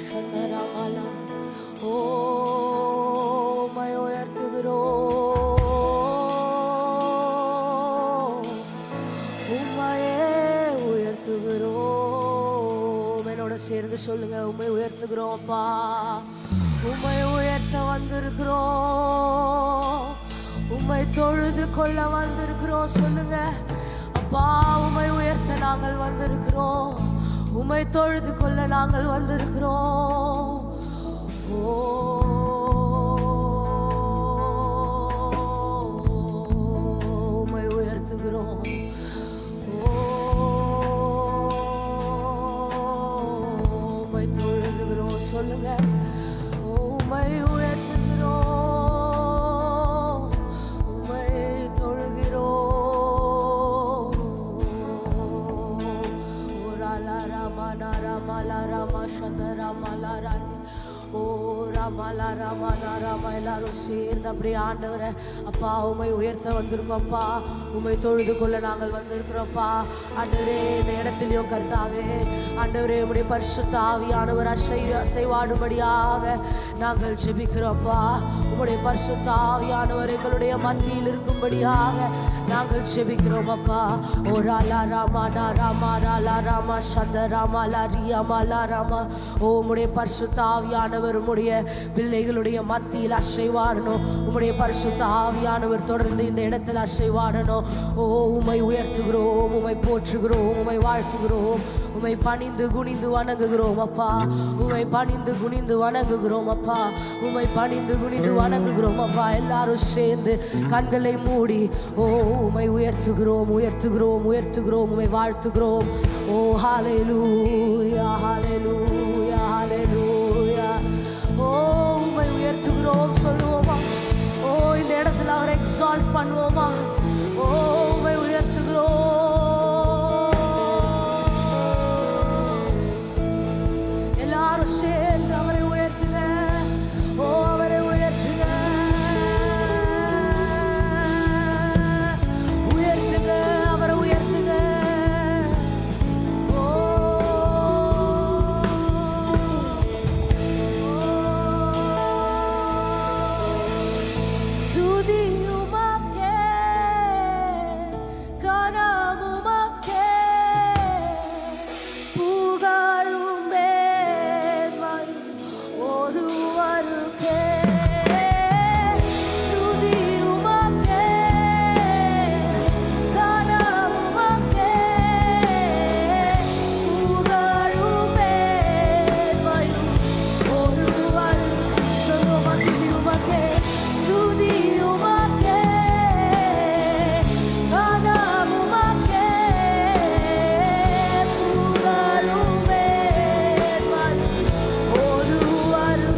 சந்தரமலா ஓ உம்மை உயர்த்துகிறோம், உம்மையே உயர்த்துகிறோம். என்னோட சேர்ந்து சொல்லுங்க, உம்மை உயர்த்துகிறோம்ப்பா, உம்மை உயர்த்த வந்திருக்கிறோம், உம்மை தொழுது கொள்ள வந்திருக்கிறோம். சொல்லுங்க, அப்பா உம்மை உயர்த்த நாங்கள் வந்திருக்கிறோம், உம்மை தொழுது கொள்ள நாங்கள் வந்திருக்கிறோம். ஓ உம்மை உயர்த்துகிறோம், உம்மை தொழுதுகிறோம். சொல்லுங்க, உம்மை உயர்த்துகிறோம், உம்மை தொழுகிறோம். ராமா சந்தரமலராணி ஓ ராமலா ராமலா ராமா. எல்லாரும் சேர்ந்து அப்படியே ஆண்டவரை அப்பா உம்மை உயர்த்த வந்திருக்கோம்ப்பா, உம்மை தொழுது கொள்ள நாங்கள் வந்திருக்கிறோம்ப்பா. ஆண்டவரே, இந்த இடத்துலையும் கர்த்தாவே ஆண்டவரே உம்முடைய பரிசுத்த ஆவியானவர் அசைவாடும்படியாக நாங்கள் ஜெபிக்கிறோம்ப்பா. உம்முடைய பரிசுத்த ஆவியானவர் எங்களுடைய மத்தியில் இருக்கும்படியாக நாங்கள் ஜெபிக்கிறோம் அப்பா. ஓ ராலா ராமா நா ராமா ராலா ராமா சந்த ராமா லா ரியாமா லா ராமா. ஓ உம்முடைய பரிசுத்த ஆவியானவர் உம்முடைய பிள்ளைகளுடைய மத்தியில் அசைவாடணும். உம்முடைய பரிசுத்த ஆவியானவர் தொடர்ந்து இந்த இடத்துல அசைவாடணும். ஓ உம்மை உயர்த்துகிறோம், உம்மை போற்றுகிறோம், உம்மை வாழ்த்துகிறோம், உம்மை பணிந்து குனிந்து வணங்குகிறோம் அப்பா, உம்மை பணிந்து குனிந்து வணங்குகிறோம் அப்பா, உம்மை பணிந்து குனிந்து வணங்குகிறோம் அப்பா. எல்லாரும் சேர்ந்து கண்களை மூடி ஓ உம்மை உயர்த்துகிறோம், உயர்த்துகிறோம், உயர்த்துகிறோம், உம்மை வாழ்த்துகிறோம். ஓ ஹல்லேலூயா, ஹல்லேலூயா, ஹல்லேலூயா. ஓ உம்மை உயர்த்துகிறோம் சொல்லுவோமா? ஓ இந்த இடத்துல அவரை எக்ஸால்ட் பண்ணுவோமா? ஓ உம்மை உயர்த்துகிறோம். எல்லாரும் சேர்ந்து அவரை உயர்த்துங்க. ஓ அவரை உயர்த்துங்க, உயர்த்துங்க, அவரை உயர்த்துங்க. ஓ துதி உமக்கே, கனம் உமக்கே, புகழும் மேன்மையும் ஒருவருக்கே. துதி உமக்கே, கனம் உமக்கே, புகழும் மேன்மையும் ஒருவருக்கே. சொல்லுவோமா? துதி உமக்கே, துதி உமக்கே, கனம் உமக்கே, புகழும் மேன்மையும் ஒருவரு.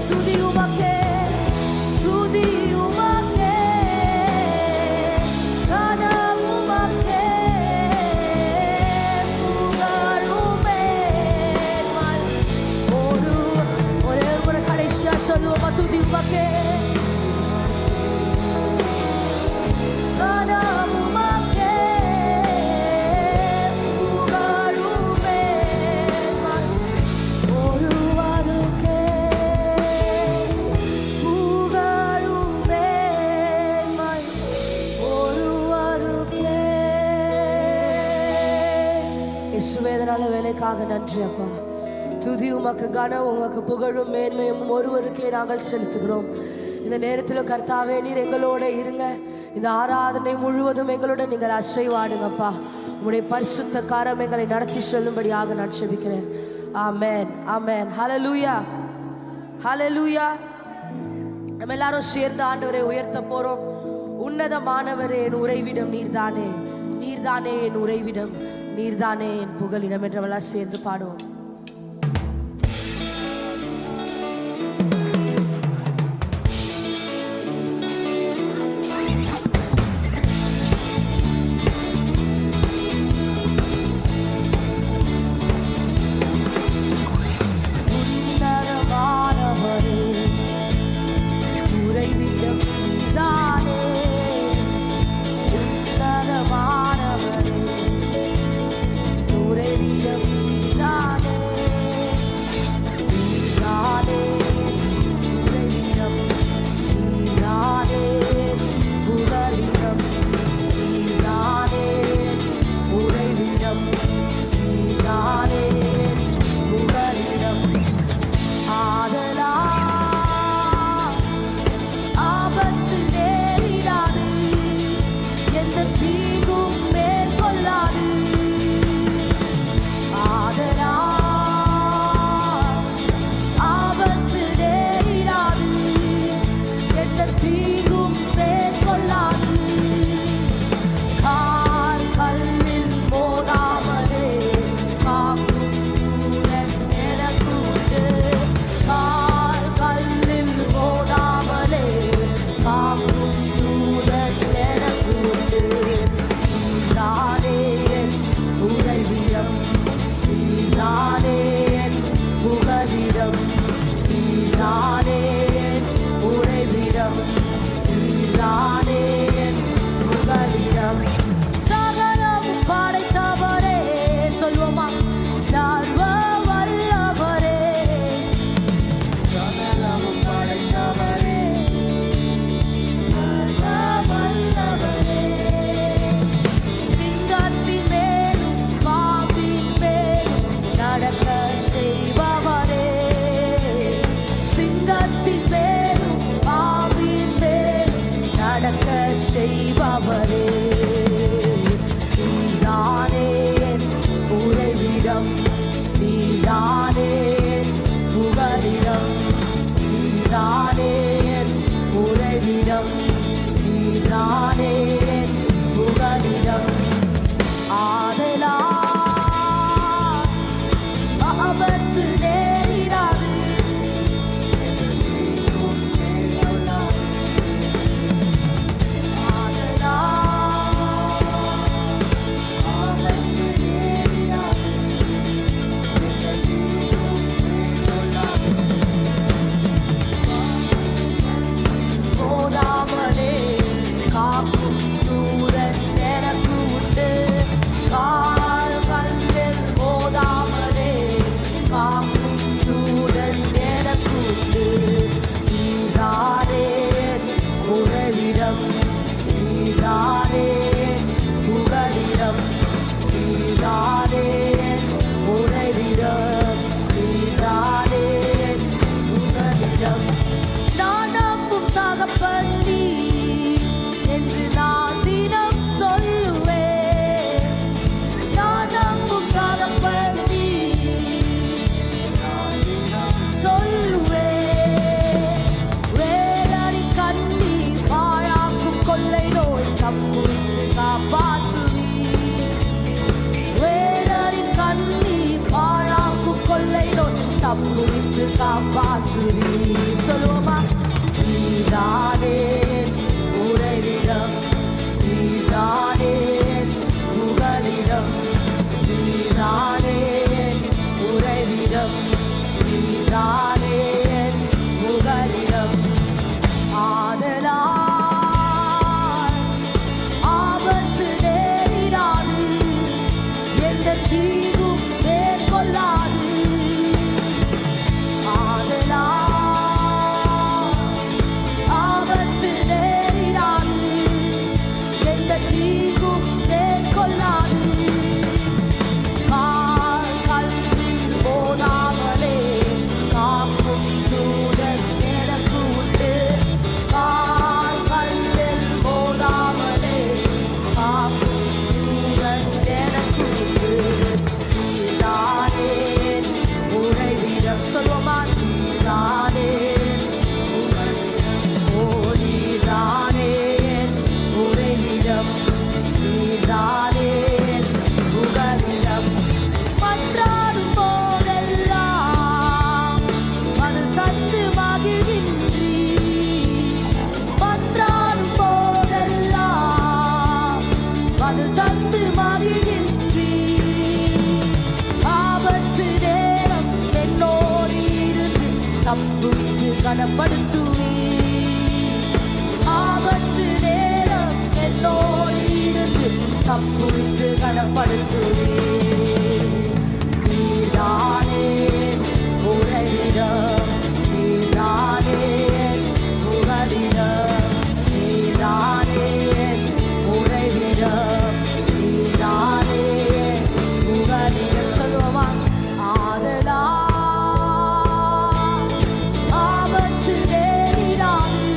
துதி உமக்கே, துதி உமக்கே, கனம் உமக்கே, புகழும் மேன்மையும் ஒரே ஒரு கடைசியா சொல்லுவோமா? துதி உமக்கே, கனம் உமக்கே, புகழும் மேன்மையும் ஒருவருக்கே, புகழும் மேன்மையும் ஒருவருக்கே. இயேசுவே, இதனால வேலைக்காக நன்றி அப்பா. துதி உமக்கு, கனம் உமக்கு, புகழும் மேன்மையும் ஒருவருக்கே நாங்கள் செலுத்துகிறோம். இந்த நேரத்தில் கர்த்தாவே நீர் எங்களோட இருங்க. இந்த ஆராதனை முழுவதும் எங்களோட நீங்கள் அசைவாடுங்கப்பா. உம்முடைய பரிசுத்த கரம் எங்களை நடத்தி செல்லும்படியாக நான் ஜெபிக்கிறேன். ஆமென், ஆமென். ஹல்லேலூயா, ஹல்லேலூயா. நம்ம எல்லாரும் சேர்ந்து ஆண்டவரை உயர்த்த போறோம். உன்னதமானவரே என் உறைவிடம் நீர்தானே, நீர்தானே என் உறைவிடம், நீர்தானே என் புகலிடம் என்றவெல்லாம் சேர்ந்து பாடுவோம். உன்னதமானவரே உறைவிடம் நீர்தானே, உன்னதமானவரே உறைவிடம் நீர்தானே, மாற்றுவி சொல்லுவோமா நீதானே உறைவிடம் நீதானே புகலிடம் நீதானே உறைவிடம் நீதானே புகலிடம் ஆதலால் ஆபத்து நேரிடாது எந்த தீங்கும் மேற்கொள்ளாது ஆதலால் ஆபத்து நேரிடாது எந்த தீங்கும் மேற்கொள்ளாது கால் கல்லில் போதாமலே காக்கும் தூதன் எனக்கு உண்டு கால் கல்லில் போதாமலே காக்கும் தூதன் எனக்கு உண்டு நீதானே உறைவிடம் சொல்லுவோமா நீதானே ஓ நீதானே உறைவிடம் நீதானே புகலிடம் மன்றாடும் போதெல்லாம் அது தந்து மகிழ்கின்றீ மன்றாடும் போதெல்லாம் அது தந்து மகிழ்கின்றீ ஆபத்து நேரம் என்னோடு இருந்து தப்புக்கு கனப்படுத்துவி ஆபத்து நேரம் என்னோடு இருந்து தப்புக்கு கனப்படுத்துவி நீதானே உறைவிடம் நீதானே புகலிடம் நீதானே உறைவிடம் நீதானே புகலிடம் சொல்லுவோமா ஆதலால் ஆபத்து நேரிடாது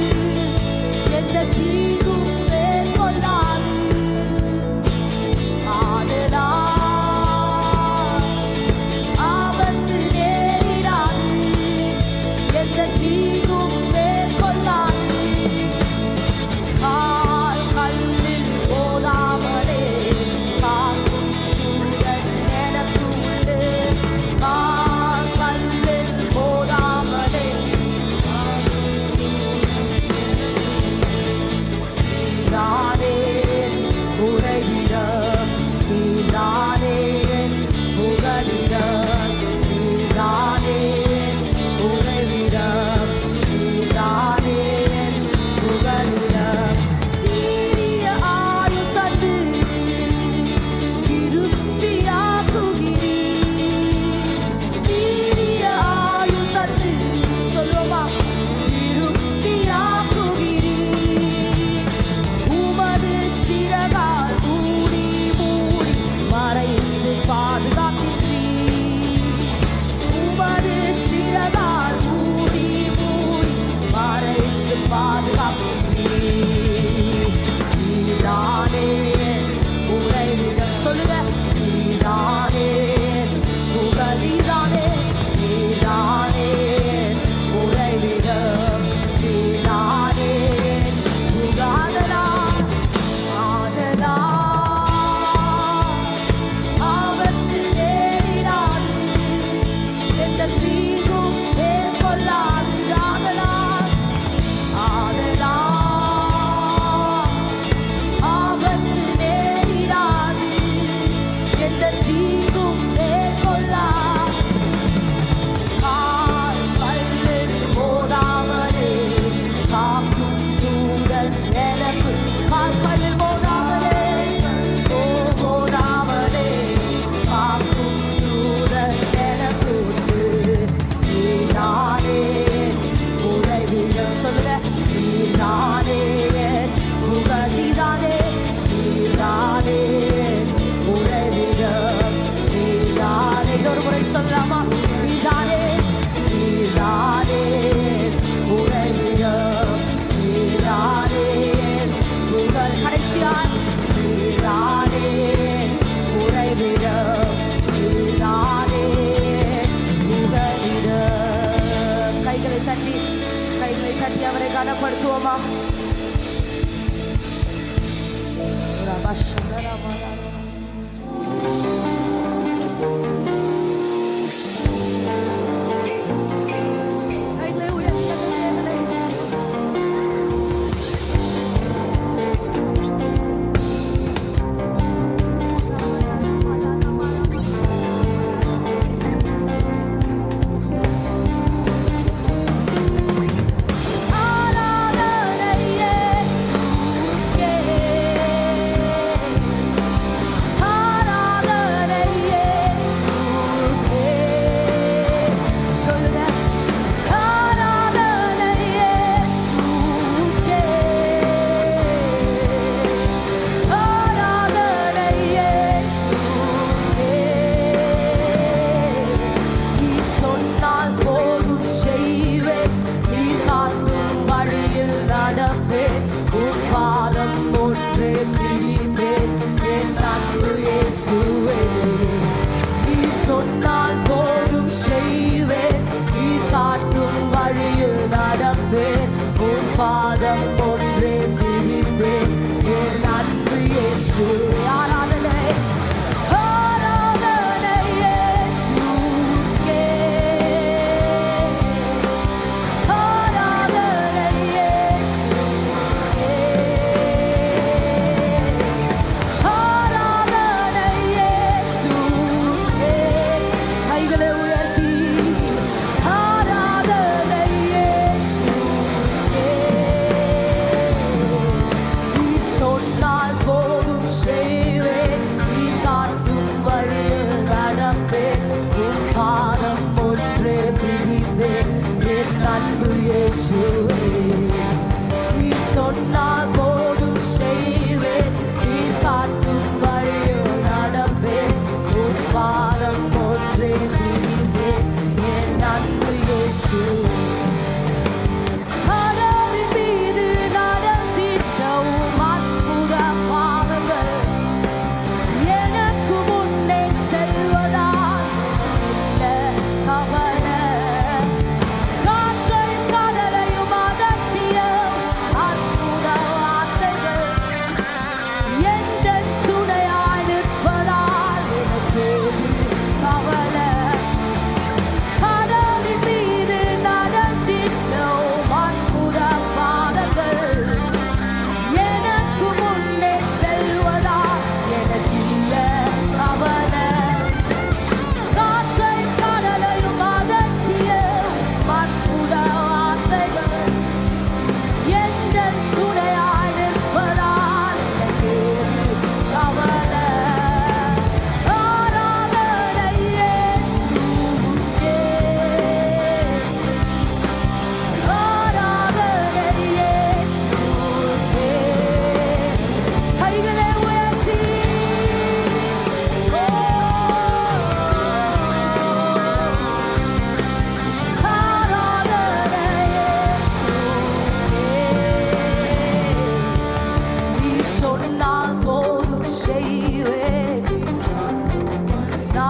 எந்த தீங்கும் மேற்கொள்ளாது ஆதலால் ஆபத்து நேரிடாது எந்த தீங்கும் மேற்கொள்ளாது கால் கல்லில் போதாமலே காக்கும் தூதன் எனக்கு உண்டு கால் கல்லில் போதாமலே நீதானே உறைவிடம் நீதானே புகலிடம் நீதானே உறைவிடம் நீதானே புகலிடம் நீரிய ஆயு தந்து திருப்தியாக்குகிறீ நீரிய ஆயு தந்து சொல்லுவா திருப்தியாக்குகிறீ உமது சிறகால் மூடி மூடி மறைத்து பாதுகாக்கின்றீ உமது சிறகால் மூடி மூடி மறைத்து பாதுகாக்கின்றீ நீதானே உறைவிடம் சொல்லுங்க நீதானே புகலிதானே நீதானே உறைவிடம் நீதானே புகாதலால் ஆதலால் ஆபத்து நேரிடாது எந்த தீங்கும் மேற்கொள்ளாது ஆதலால் ஆதலால் ஆபத்து நேரிடாது எந்த தீங்கும் மேற்கொள்ளாது கால் கல்லில் போதாமலே காக்கும் தூதன் எனக்கு கால் கல்லில் போதாமலே ஓ போதாமலே காக்கும் தூதன் எனக்கு உண்டு நீதானே உறைவிடம் சொல்லுங்க நீதானே புகலிதானே நீதானே உறைவிடம் நீதானே இன்னொரு முறை சொல்லலாமா நீதானே நீதானே உறைவிடம் நீதானே புகல் கடைசியாய் நீதானே உறைவிடம் நீதானே புகலிடம் கைகளை தட்டி அவரை கனப்படுத்துவோமா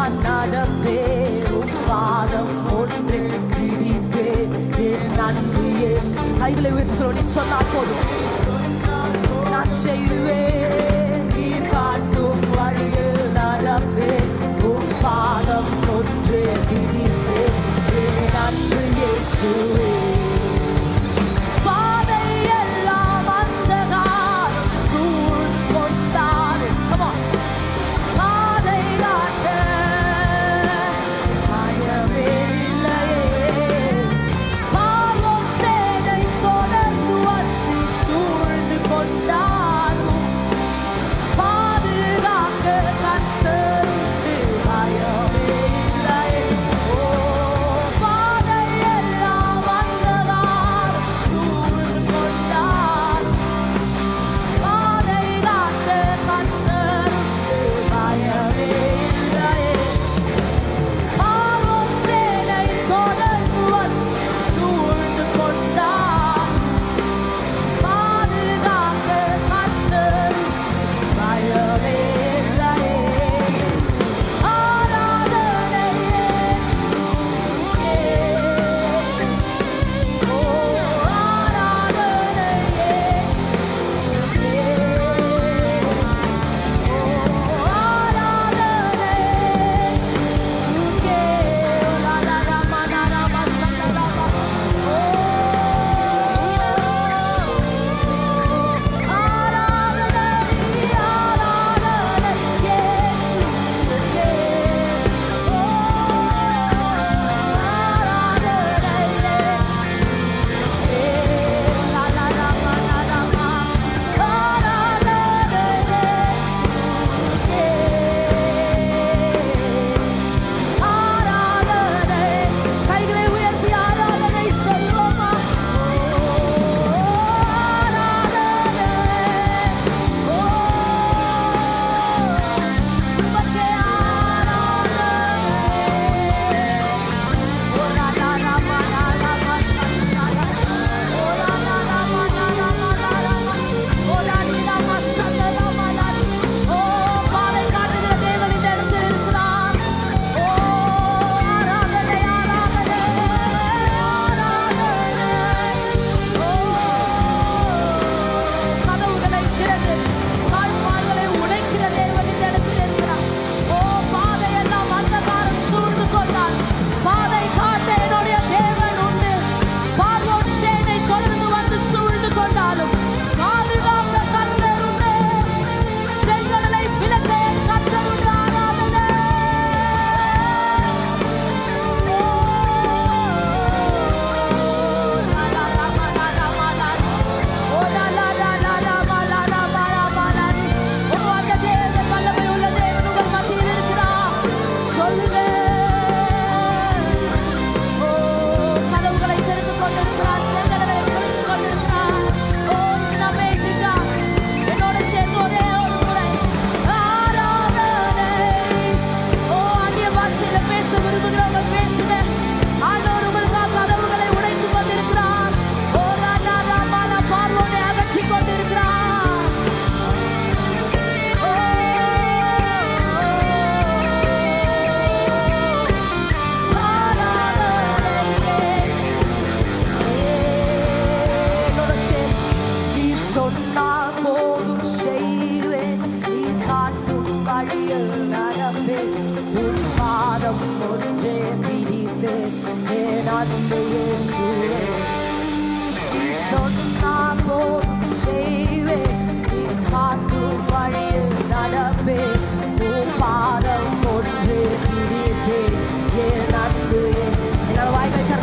நான் நடப்பேன் உம் பாதம் ஒன்று பிடிப்பேன் என் அன்பு இயேசு. கைகளை உயர்த்தி நீ சொன்னால் போதும். நான் செய்வேன் நீர் காட்டும் வழியில் நடப்பேன் உம் பாதம் ஒன்று பிடிப்பேன் என் அன்பு இயேசுவே.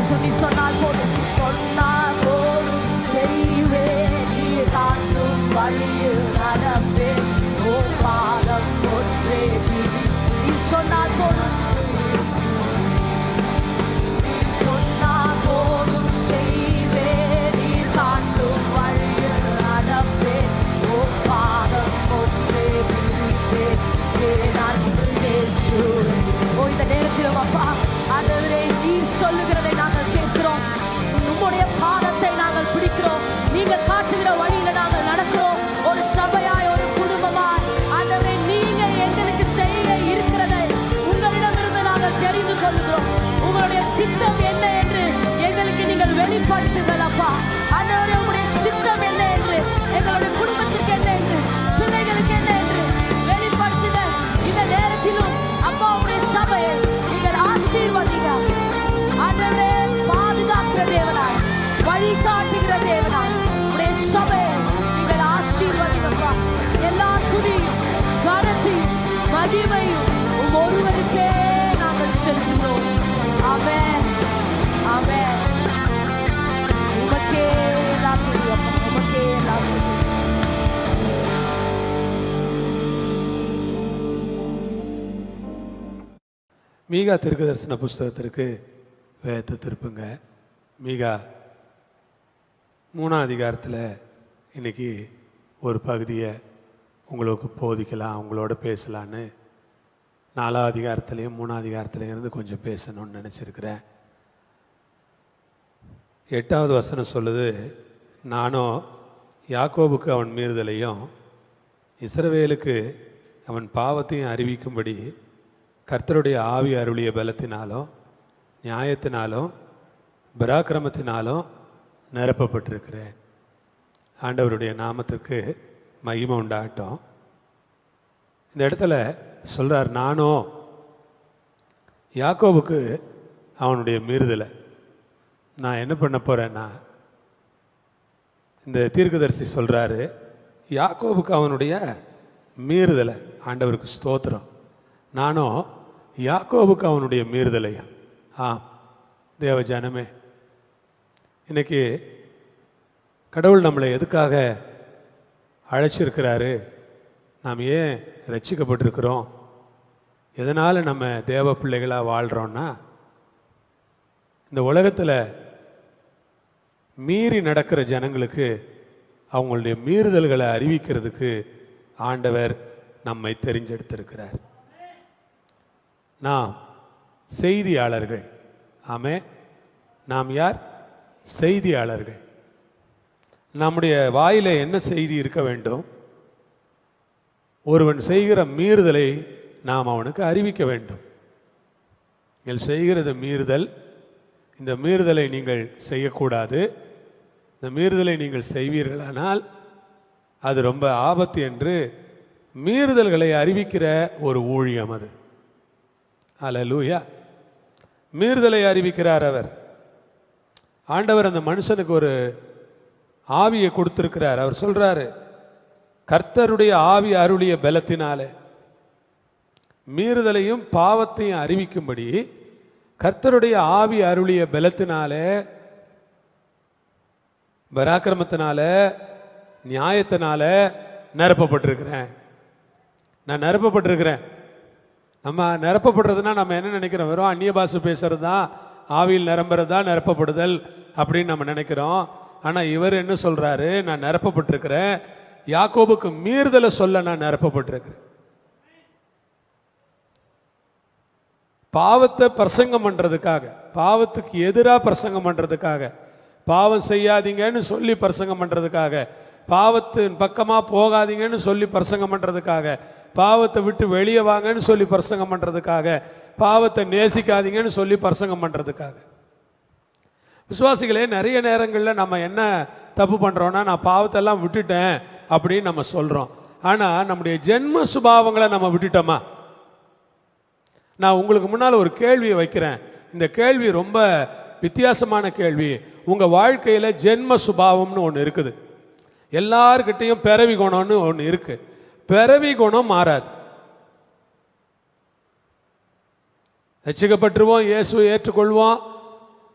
சொல்லி சொன்னால் போதும், சொன்னால் போதும் செய்வேன். நீ காட்டும் வழியில் நடப்பேன். ஓ பாதம் ஒன்றே பிடி. நீ சொன்னால் போதும், சொன்னால் போதும் செய்வேன். நீ காட்டும் வழியில் நடப்பேன். ஓ பாதம் ஒன்றே பிடிப்பேன். என் அன்பு இயேசுவே. ஓ இந்த நேரத்திலும் அப்பா ஆண்டவரே நீர் சொல்லுகிறதை நாங்கள் கேட்கிறோம். உம்முடைய பாதத்தை நாங்கள் பிடிக்கிறோம். நீங்க காட்டுகிற வழியில நாங்கள் நடக்கிறோம். ஒரு சபையாய், ஒரு குடும்பமாய் ஆண்டவரே நீங்க எங்களுக்கு செய்ய இருக்கிறதை உங்களிடம் சித்தம் என்ன என்று எங்களுக்கு நீங்கள் வெளிப்படுத்துங்கள் அப்பா. ஆண்டவரே, உம்முடைய சித்தம் என்ன என்று, எங்களுடைய குடும்பத்துக்கு என்ன என்று, பிள்ளைகளுக்கு என்ன என்று வெளிப்படுத்துங்க. இந்த நேரத்திலும் அப்பா உம்முடைய சபையை நீங்கள் ஆசீர்வதிங்க ஆண்டவரே. பாதுகாக்கிற தேவனாய், வழிகாட்டுகிற தேவனாய் உம்முடைய சபையை நீங்கள் ஆசீர்வதிங்கப்பா. எல்லா துதியும் கனத்தையும் மகிமையும் ஒருவருக்கே நாங்கள் செலுத்துகிறோம். ஆமென், ஆமென். உமக்கே எல்லாம் துதியப்பா, உமக்கே எல்லாம் துதி. மீகா தீர்க்கதரிசன புஸ்தகத்திற்கு வேதத்தை திருப்புங்க. மீகா 3ஆம் அதிகாரத்தில் இன்னைக்கு ஒரு பகுதியை உங்களுக்கு போதிக்கலாம், உங்களோட பேசலான்னு 4ஆம் அதிகாரத்துலேயும் 3ஆம் அதிகாரத்துலேயும் இருந்து கொஞ்சம் பேசணும்னு நினச்சிருக்கிறேன். 8வது வசனம் சொல்லுது, நானோ யாக்கோபுக்கு அவன் மீறுதலையும் இஸ்ரவேலுக்கு அவன் பாவத்தையும் அறிவிக்கும்படி கர்த்தருடைய ஆவி அருளிய பலத்தினாலும் நியாயத்தினாலும் பராக்கிரமத்தினாலும் நிரப்பப்பட்டிருக்கிறேன். ஆண்டவருடைய நாமத்திற்கு மகிமை உண்டாகட்டும். இந்த இடத்துல சொல்கிறார், நானோ யாக்கோபுக்கு அவனுடைய மீறுதலை நான் என்ன பண்ண போகிறேன்னா, இந்த தீர்க்கதரிசி சொல்கிறாரு, யாக்கோபுக்கு அவனுடைய மீறுதலை, ஆண்டவருக்கு ஸ்தோத்திரம், நானும் யாக்கோபுக்கு அவனுடைய மீறுதலையும். தேவ ஜனமே, இன்னைக்கு கடவுள் நம்மளை எதுக்காக அழைச்சிருக்கிறாரு, நாம் ஏன் ரட்சிக்கப்பட்டிருக்கிறோம், எதனால் நம்ம தேவ பிள்ளைகளாக வாழ்கிறோன்னா, இந்த உலகத்தில் மீறி நடக்கிற ஜனங்களுக்கு அவங்களுடைய மீறுதல்களை அறிவிக்கிறதுக்கு ஆண்டவர் நம்மை தெரிஞ்செடுத்திருக்கிறார். நாம் செய்தியாளர்கள். ஆமே, நாம் யார்? செய்தியாளர்கள். நம்முடைய வாயில என்ன செய்தி இருக்க வேண்டும்? ஒருவன் செய்கிற மீறுதலை நாம் அவனுக்கு அறிவிக்க வேண்டும். நீங்கள் செய்கிறது மீறுதல், இந்த மீறுதலை நீங்கள் செய்யக்கூடாது, இந்த மீறுதலை நீங்கள் செய்வீர்களானால் அது ரொம்ப ஆபத்து என்று மீறுதல்களை அறிவிக்கிற ஒரு ஊழியம் அது. அல்லேலூயா. மீறுதலை அறிவிக்கிறார் அவர். ஆண்டவர் அந்த மனுஷனுக்கு ஒரு ஆவியை கொடுத்திருக்கிறார். அவர் சொல்றாரு, கர்த்தருடைய ஆவி அருளிய பலத்தினாலே மீறுதலையும் பாவத்தையும் அறிவிக்கும்படி கர்த்தருடைய ஆவி அருளிய பலத்தினாலே பராக்கிரமத்தினால நியாயத்தினால நிரப்பப்பட்டிருக்கிறேன். நான் நிரப்பப்பட்டிருக்கிறேன். நம்ம நிரப்பப்படுறதுனா நம்ம என்ன நினைக்கிறோம்? வெறும் அந்நிய பாஷை பேசுறது தான், ஆவியில் நிரம்புறது தான் நிரப்பப்படுதல் அப்படின்னு நம்ம நினைக்கிறோம். ஆனால் இவர் என்ன சொல்றாரு? நான் நிரப்பப்பட்டிருக்கிறேன். யாக்கோபுக்கு மீறுதலை சொல்ல நான் நிரப்பப்பட்டிருக்கிறேன். பாவத்தை பிரசங்கம் பண்றதுக்காக, பாவத்துக்கு எதிராக பிரசங்கம் பண்றதுக்காக, பாவம் செய்யாதீங்கன்னு சொல்லி பிரசங்கம் பண்றதுக்காக, பாவத்தின் பக்கமா போகாதீங்கன்னு சொல்லி பிரசங்கம் பண்றதுக்காக, பாவத்தை விட்டு வெளியே வாங்கன்னு சொல்லி பிரசங்கம் பண்றதுக்காக, பாவத்தை நேசிக்காதீங்கன்னு சொல்லி பிரசங்கம் பண்றதுக்காக. விசுவாசிகளே, நிறைய நேரங்களில் நம்ம என்ன தப்பு பண்றோம்னா, நான் பாவத்தெல்லாம் விட்டுட்டேன் அப்படின்னு நம்ம சொல்றோம். ஆனா நம்முடைய ஜென்ம சுபாவங்களை நம்ம விட்டுட்டோமா? நான் உங்களுக்கு முன்னால் ஒரு கேள்வியை வைக்கிறேன். இந்த கேள்வி ரொம்ப வித்தியாசமான கேள்வி. உங்க வாழ்க்கையில ஜென்ம சுபாவம்னு ஒன்று இருக்குது. எல்லார்கிட்டையும் பிறவி குணம்னு ஒன்று இருக்கு. பிறவி குணம் மாறாது. ரட்சிக்கப்பட்டுருவோம், இயேசுவை ஏற்றுக்கொள்வோம்,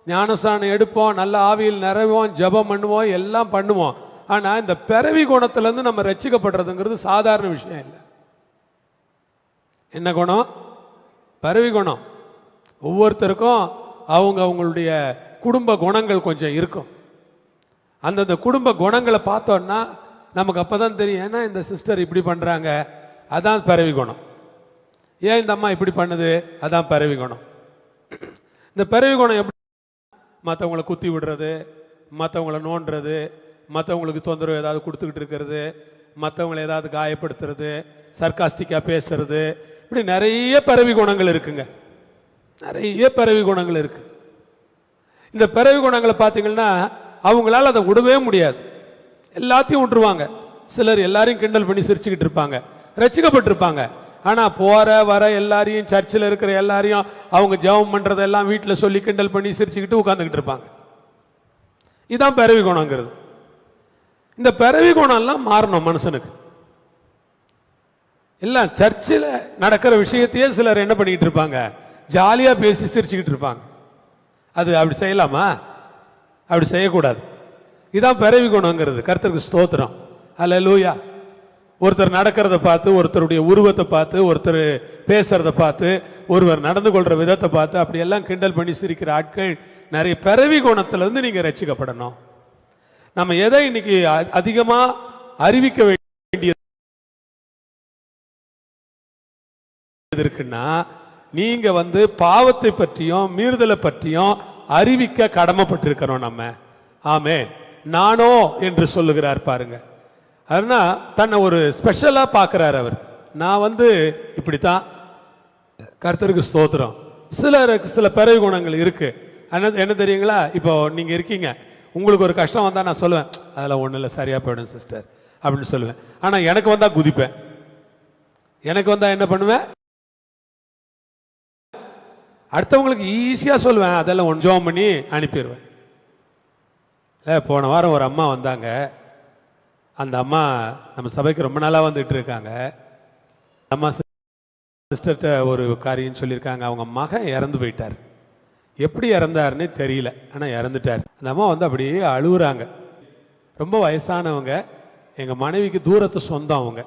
ஞானஸ்நானம் எடுப்போம், நல்ல ஆவியில் நிறைவோம், ஜெபம் பண்ணுவோம், எல்லாம் பண்ணுவோம். ஆனால் இந்த பிறவி குணத்திலேருந்து நம்ம ரட்சிக்கப்படுறதுங்கிறது சாதாரண விஷயம் இல்லை. என்ன குணம்? பிறவி குணம். ஒவ்வொருத்தருக்கும் அவங்களுடைய குடும்ப குணங்கள் கொஞ்சம் இருக்கும். அந்தந்த குடும்ப குணங்களை பார்த்தோன்னா நமக்கு அப்போ தான் தெரியும், ஏன்னா இந்த சிஸ்டர் இப்படி பண்ணுறாங்க, அதான் பிறவி குணம். ஏன் இந்த அம்மா இப்படி பண்ணுது, அதான் பிறவி குணம். இந்த பிறவி குணம் எப்படி? மற்றவங்களை குத்தி விடுறது, மற்றவங்களை நோண்டுறது, மற்றவங்களுக்கு தொந்தரவு ஏதாவது கொடுத்துக்கிட்டு இருக்கிறது, மற்றவங்களை ஏதாவது காயப்படுத்துறது, சர்க்காஸ்டிக்காக பேசுறது, இப்படி நிறைய பிறவி குணங்கள் இருக்குங்க. நிறைய பிறவி குணங்கள் இருக்கு. இந்த பிறவி குணங்களை பார்த்தீங்கன்னா அவங்களால அதை விடவே முடியாது, எல்லாத்தையும் விட்டுருவாங்க. சிலர் எல்லாரையும் கிண்டல் பண்ணி சிரிச்சுக்கிட்டு இருப்பாங்க, ரசிக்கப்பட்டிருப்பாங்க. ஆனால் போற வர எல்லாரையும், சர்ச்சில் இருக்கிற எல்லாரையும் அவங்க ஜெபம் பண்ணுறதெல்லாம் வீட்டில் சொல்லி கிண்டல் பண்ணி சிரிச்சுக்கிட்டு உட்காந்துக்கிட்டு இருப்பாங்க. இதுதான் பிறவி குணங்கிறது. இந்த பிறவி குணம்லாம் மாறணும் மனுஷனுக்கு. எல்லாம் சர்ச்சில் நடக்கிற விஷயத்தையே சிலர் என்ன பண்ணிக்கிட்டு இருப்பாங்க, ஜாலியாக பேசி சிரிச்சுக்கிட்டு இருப்பாங்க. அது அப்படி செய்யலாமா? அப்படி செய்யக்கூடாது. இதான் பிறவி குணங்கிறது. கர்த்தருக்கு ஸ்தோத்திரம், அல்லேலூயா. ஒருத்தர் நடக்கிறத பார்த்து, ஒருத்தருடைய உருவத்தை பார்த்து, ஒருத்தர் பேசுறத பார்த்து, ஒருவர் நடந்து கொள்ற விதத்தை பார்த்து அப்படியெல்லாம் கிண்டல் பண்ணி சிரிக்கிற ஆட்கள் நிறைய. பிறவி குணத்திலிருந்து நீங்க ரட்சிக்கப்படணும். நம்ம எதை இன்னைக்கு அதிகமா அறிவிக்க வேண்டியது இருக்குன்னா, நீங்க பாவத்தை பற்றியும் மீறுதலை பற்றியும் அறிவிக்க கடமைப்பட்டிருக்கிறோம் நம்ம. ஆமென். நானோ என்று சொல்லுகிறார் பாருங்க. அதனா தன்னை ஒரு ஸ்பெஷலா பார்க்கிறார் அவர். நான் இப்படித்தான். கர்த்தருக்கு ஸ்தோத்திரம். சிலருக்கு சில பிறவி குணங்கள் இருக்கு. என்ன தெரியுங்களா? இப்போ நீங்க இருக்கீங்க, உங்களுக்கு ஒரு கஷ்டம் வந்தா நான் சொல்லுவேன், அதெல்லாம் ஒன்றும் இல்லை, சரியா போயிடும் சிஸ்டர் அப்படின்னு சொல்லுவேன். ஆனா எனக்கு வந்தா குதிப்பேன். எனக்கு வந்தா என்ன பண்ணுவேன்? அடுத்தவங்களுக்கு ஈஸியா சொல்லுவேன், அதெல்லாம் ஒன் ஜோம் பண்ணி அனுப்பிடுவேன். போன வாரம் ஒரு அம்மா வந்தாங்க. அந்த அம்மா நம்ம சபைக்கு ரொம்ப நாளாக வந்துட்டு இருக்காங்க. அம்மா சிஸ்டர்கிட்ட ஒரு காரியம் சொல்லியிருக்காங்க. அவங்க மகன் இறந்து போயிட்டார். எப்படி இறந்தாருன்னு தெரியல, ஆனால் இறந்துட்டார். அந்த அம்மா அப்படியே அழுகுறாங்க. ரொம்ப வயசானவங்க. எங்கள் மனைவிக்கு தூரத்து சொந்தம் அவங்க.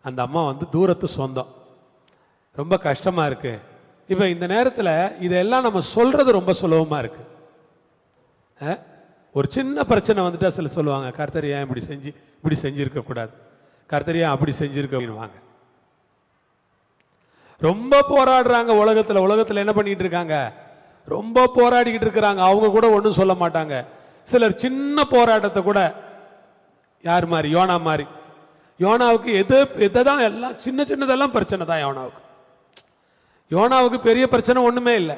அந்த அம்மா தூரத்து சொந்தம். ரொம்ப கஷ்டமாக இருக்கு. இப்போ இந்த நேரத்தில் இதெல்லாம் நம்ம சொல்றது ரொம்ப சுலபமாக இருக்கு. ஒரு சின்ன பிரச்சனை வந்துட்டா சில சொல்லுவாங்க, கர்த்தர் ஏன் இப்படி செஞ்சிருக்க கூடாது, கர்த்தர் ஏன் அப்படி செஞ்சிருக்க. ரொம்ப போராடுறாங்க உலகத்தில் என்ன பண்ணிட்டு இருக்காங்க, ரொம்ப போராடிக்கிட்டு இருக்கிறாங்க. அவங்க கூட ஒன்றும் சொல்ல மாட்டாங்க. சிலர் சின்ன போராட்டத்தை கூட, யார் மாதிரி, யோனா மாதிரி. யோனாவுக்கு எதான் எல்லாம் சின்னதெல்லாம் பிரச்சனை தான். யோனாவுக்கு பெரிய பிரச்சனை ஒண்ணுமே இல்லை.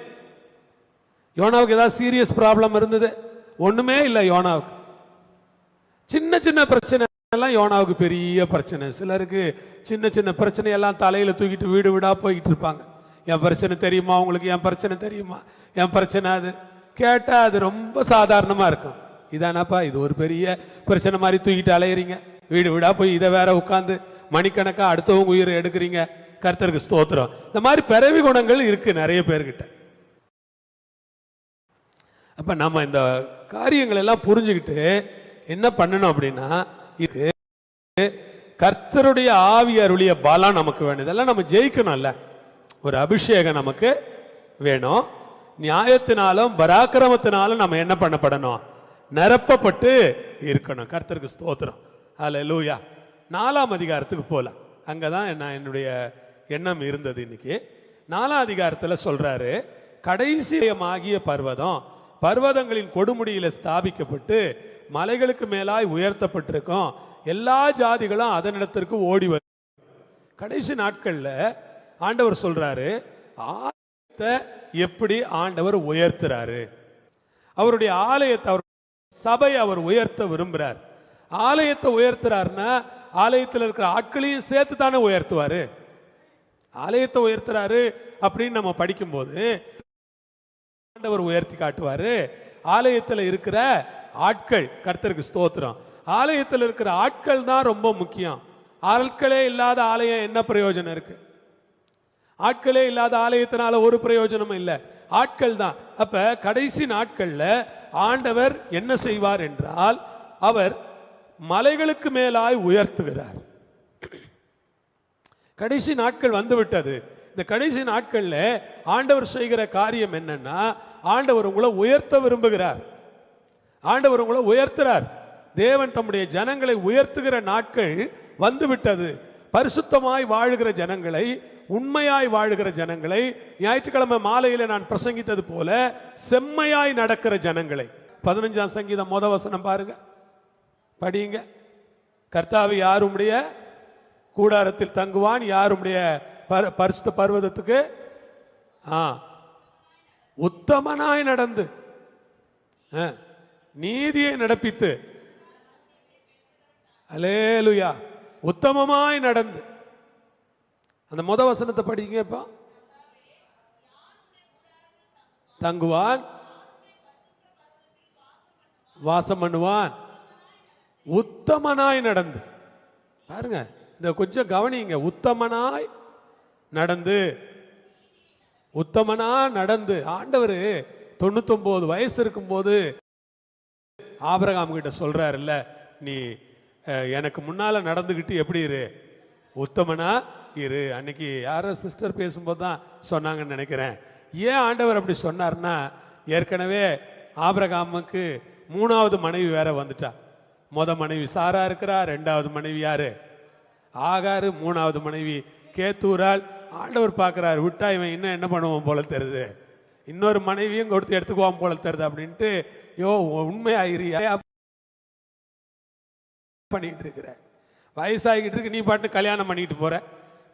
யோனாவுக்கு ஏதாவது சீரியஸ் ப்ராப்ளம் இருந்தது? ஒண்ணுமே இல்லை யோனாவுக்கு. சின்ன பிரச்சனை எல்லாம் யோனாவுக்கு பெரிய பிரச்சனை. சிலருக்கு சின்ன பிரச்சனை எல்லாம் தலையில தூக்கிட்டு வீடு வீடா போய்கிட்டு இருப்பாங்க. என் பிரச்சனை தெரியுமா உங்களுக்கு, என் பிரச்சனை தெரியுமா, என் பிரச்சனை அது கேட்டா அது ரொம்ப சாதாரணமா இருக்கும். இதானாப்பா, இது ஒரு பெரிய பிரச்சனை மாதிரி தூக்கிட்டு அலையிறீங்க, வீடு வீடா போய் இதை வேற உட்காந்து மணிக்கணக்கா அடுத்தவங்க உயிரை எடுக்கிறீங்க. கர்த்தருக்கு ஸ்தோத்திரம். இந்த மாதிரி பிறவி குணங்கள் இருக்கு நிறைய பேர்கிட்ட. அப்ப நம்ம இந்த காரியங்கள் எல்லாம் புரிஞ்சுக்கிட்டு என்ன பண்ணணும் அப்படின்னா, இது கர்த்தருடைய ஆவி அருளிய பலம் நமக்கு வேணும். இதெல்லாம் நம்ம ஜெயிக்கணும்ல. ஒரு அபிஷேகம் நமக்கு வேணும். நியாயத்தினாலும் பராக்கிரமத்தினாலும் நம்ம என்ன பண்ணப்படணும், நிரப்பப்பட்டு இருக்கணும். கர்த்தருக்கு ஸ்தோத்திரம், அல்லேலூயா. 4ஆம் அதிகாரத்துக்கு போலாம். அங்கதான் என்னுடைய எண்ணம் இருந்தது. இன்னைக்கு 4ஆம் அதிகாரத்துல சொல்றாரு, கடைசியமாகிய பர்வதம் பர்வதங்களின் கொடுமுடியில ஸ்தாபிக்கப்பட்டு மலைகளுக்கு மேலாய் உயர்த்தப்பட்டிருக்கும், எல்லா ஜாதிகளும் அதனிடத்திற்கு ஓடி வரும். கடைசி நாட்கள்ல ஆண்டவர் சொல்றாரு, ஆலயத்தை எப்படி ஆண்டவர் உயர்த்துறாரு. அவருடைய ஆலயத்தை, அவர் சபையை அவர் உயர்த்த விரும்புறார். ஆலயத்தை உயர்த்துறாருன்னா ஆலயத்தில் இருக்கிற ஆட்களையும் சேர்த்து தானே உயர்த்துவாரு. ஆலயத்தை உயர்த்துறாரு அப்படின்னு நம்ம படிக்கும்போது ஆண்டவர் உயர்த்தி காட்டுவாரு. ஆலயத்தில் இருக்கிற ஆட்கள், கர்த்தருக்கு ஸ்தோத்திரம், ஆலயத்தில் இருக்கிற ஆட்கள் தான் ரொம்ப முக்கியம். ஆட்களே இல்லாத ஆலயம் என்ன பிரயோஜனம் இருக்கு? ஆட்களே இல்லாத ஆலயத்தினால ஒரு பிரயோஜனமும் இல்லை. ஆட்கள் தான். அப்ப கடைசி நாட்கள்ல ஆண்டவர் என்ன செய்வார் என்றால், அவர் மலைகளுக்கு மேலாய் உயர்த்துகிறார். கடைசி நாட்கள் வந்துவிட்டது. இந்த கடைசி நாட்கள்ல ஆண்டவர் செய்கிற காரியம் என்னன்னா, ஆண்டவர் உங்களை உயர்த்த விரும்புகிறார். ஆண்டவர் உங்களை உயர்த்துறார். தேவன் தம்முடைய ஜனங்களை உயர்த்துகிற நாட்கள் வந்துவிட்டது. பரிசுத்தமாய் வாழுகிற ஜனங்களை, உண்மையாய் வாழுகிற ஜனங்களை, ஞாயிற்றுக்கிழமை மாலையில நான் பிரசங்கித்தது போல செம்மையாய் நடக்கிற ஜனங்களை. 15ஆம் சங்கீதம் முதல் வசனம் பாருங்க, படியுங்க. கர்த்தாவே யாருடைய கூடாரத்தில் தங்குவான், யாருடைய பரிசுத்த பர்வதத்துக்கு உத்தமனாய் நடந்து. நீதியை நடப்பித்து, அல்லேலூயா, உத்தமமாய் நடந்து. அந்த வசனத்தை படிங்க. இப்போ தங்குவான், வாசம் பண்ணுவான், உத்தமனாய் நடந்து. பாருங்க, இந்த கொஞ்சம் கவனிங்க. உத்தமனாய் நடந்து, உத்தமனா நடந்து. ஆண்டவர் 99 வயசு இருக்கும்போது ஆபிரகாம் கிட்ட சொல்றாரு, இல்ல நீ எனக்கு முன்னால நடந்துகிட்டு எப்படி இரு, உத்தமனா இரு. அன்னைக்கு யாரோ சிஸ்டர் பேசும்போது தான் சொன்னாங்கன்னு நினைக்கிறேன். ஏன் ஆண்டவர் அப்படி சொன்னார்னா, ஏற்கனவே ஆபிரகாமுக்கு 3வது மனைவி வேற வந்துட்டா. மனைவி சாரா இருக்கிறா, 2வது மனைவி யாரு, ஆகாரு, 3வது மனைவி கேத்தூரால். ஆண்டவர் பார்க்கிறார், விட்டா இவன் இன்னும் என்ன பண்ணுவான் போல தெரியுது, இன்னொரு மனைவியும் கொடுத்து எடுத்துக்குவான் போல தெரியுது அப்படின்ட்டு, யோ உண்மையாயிரியா பண்ணிட்டு இருக்கிற, வயசாகிட்டு இருக்கு, நீ பாட்டு கல்யாணம் பண்ணிட்டு போற,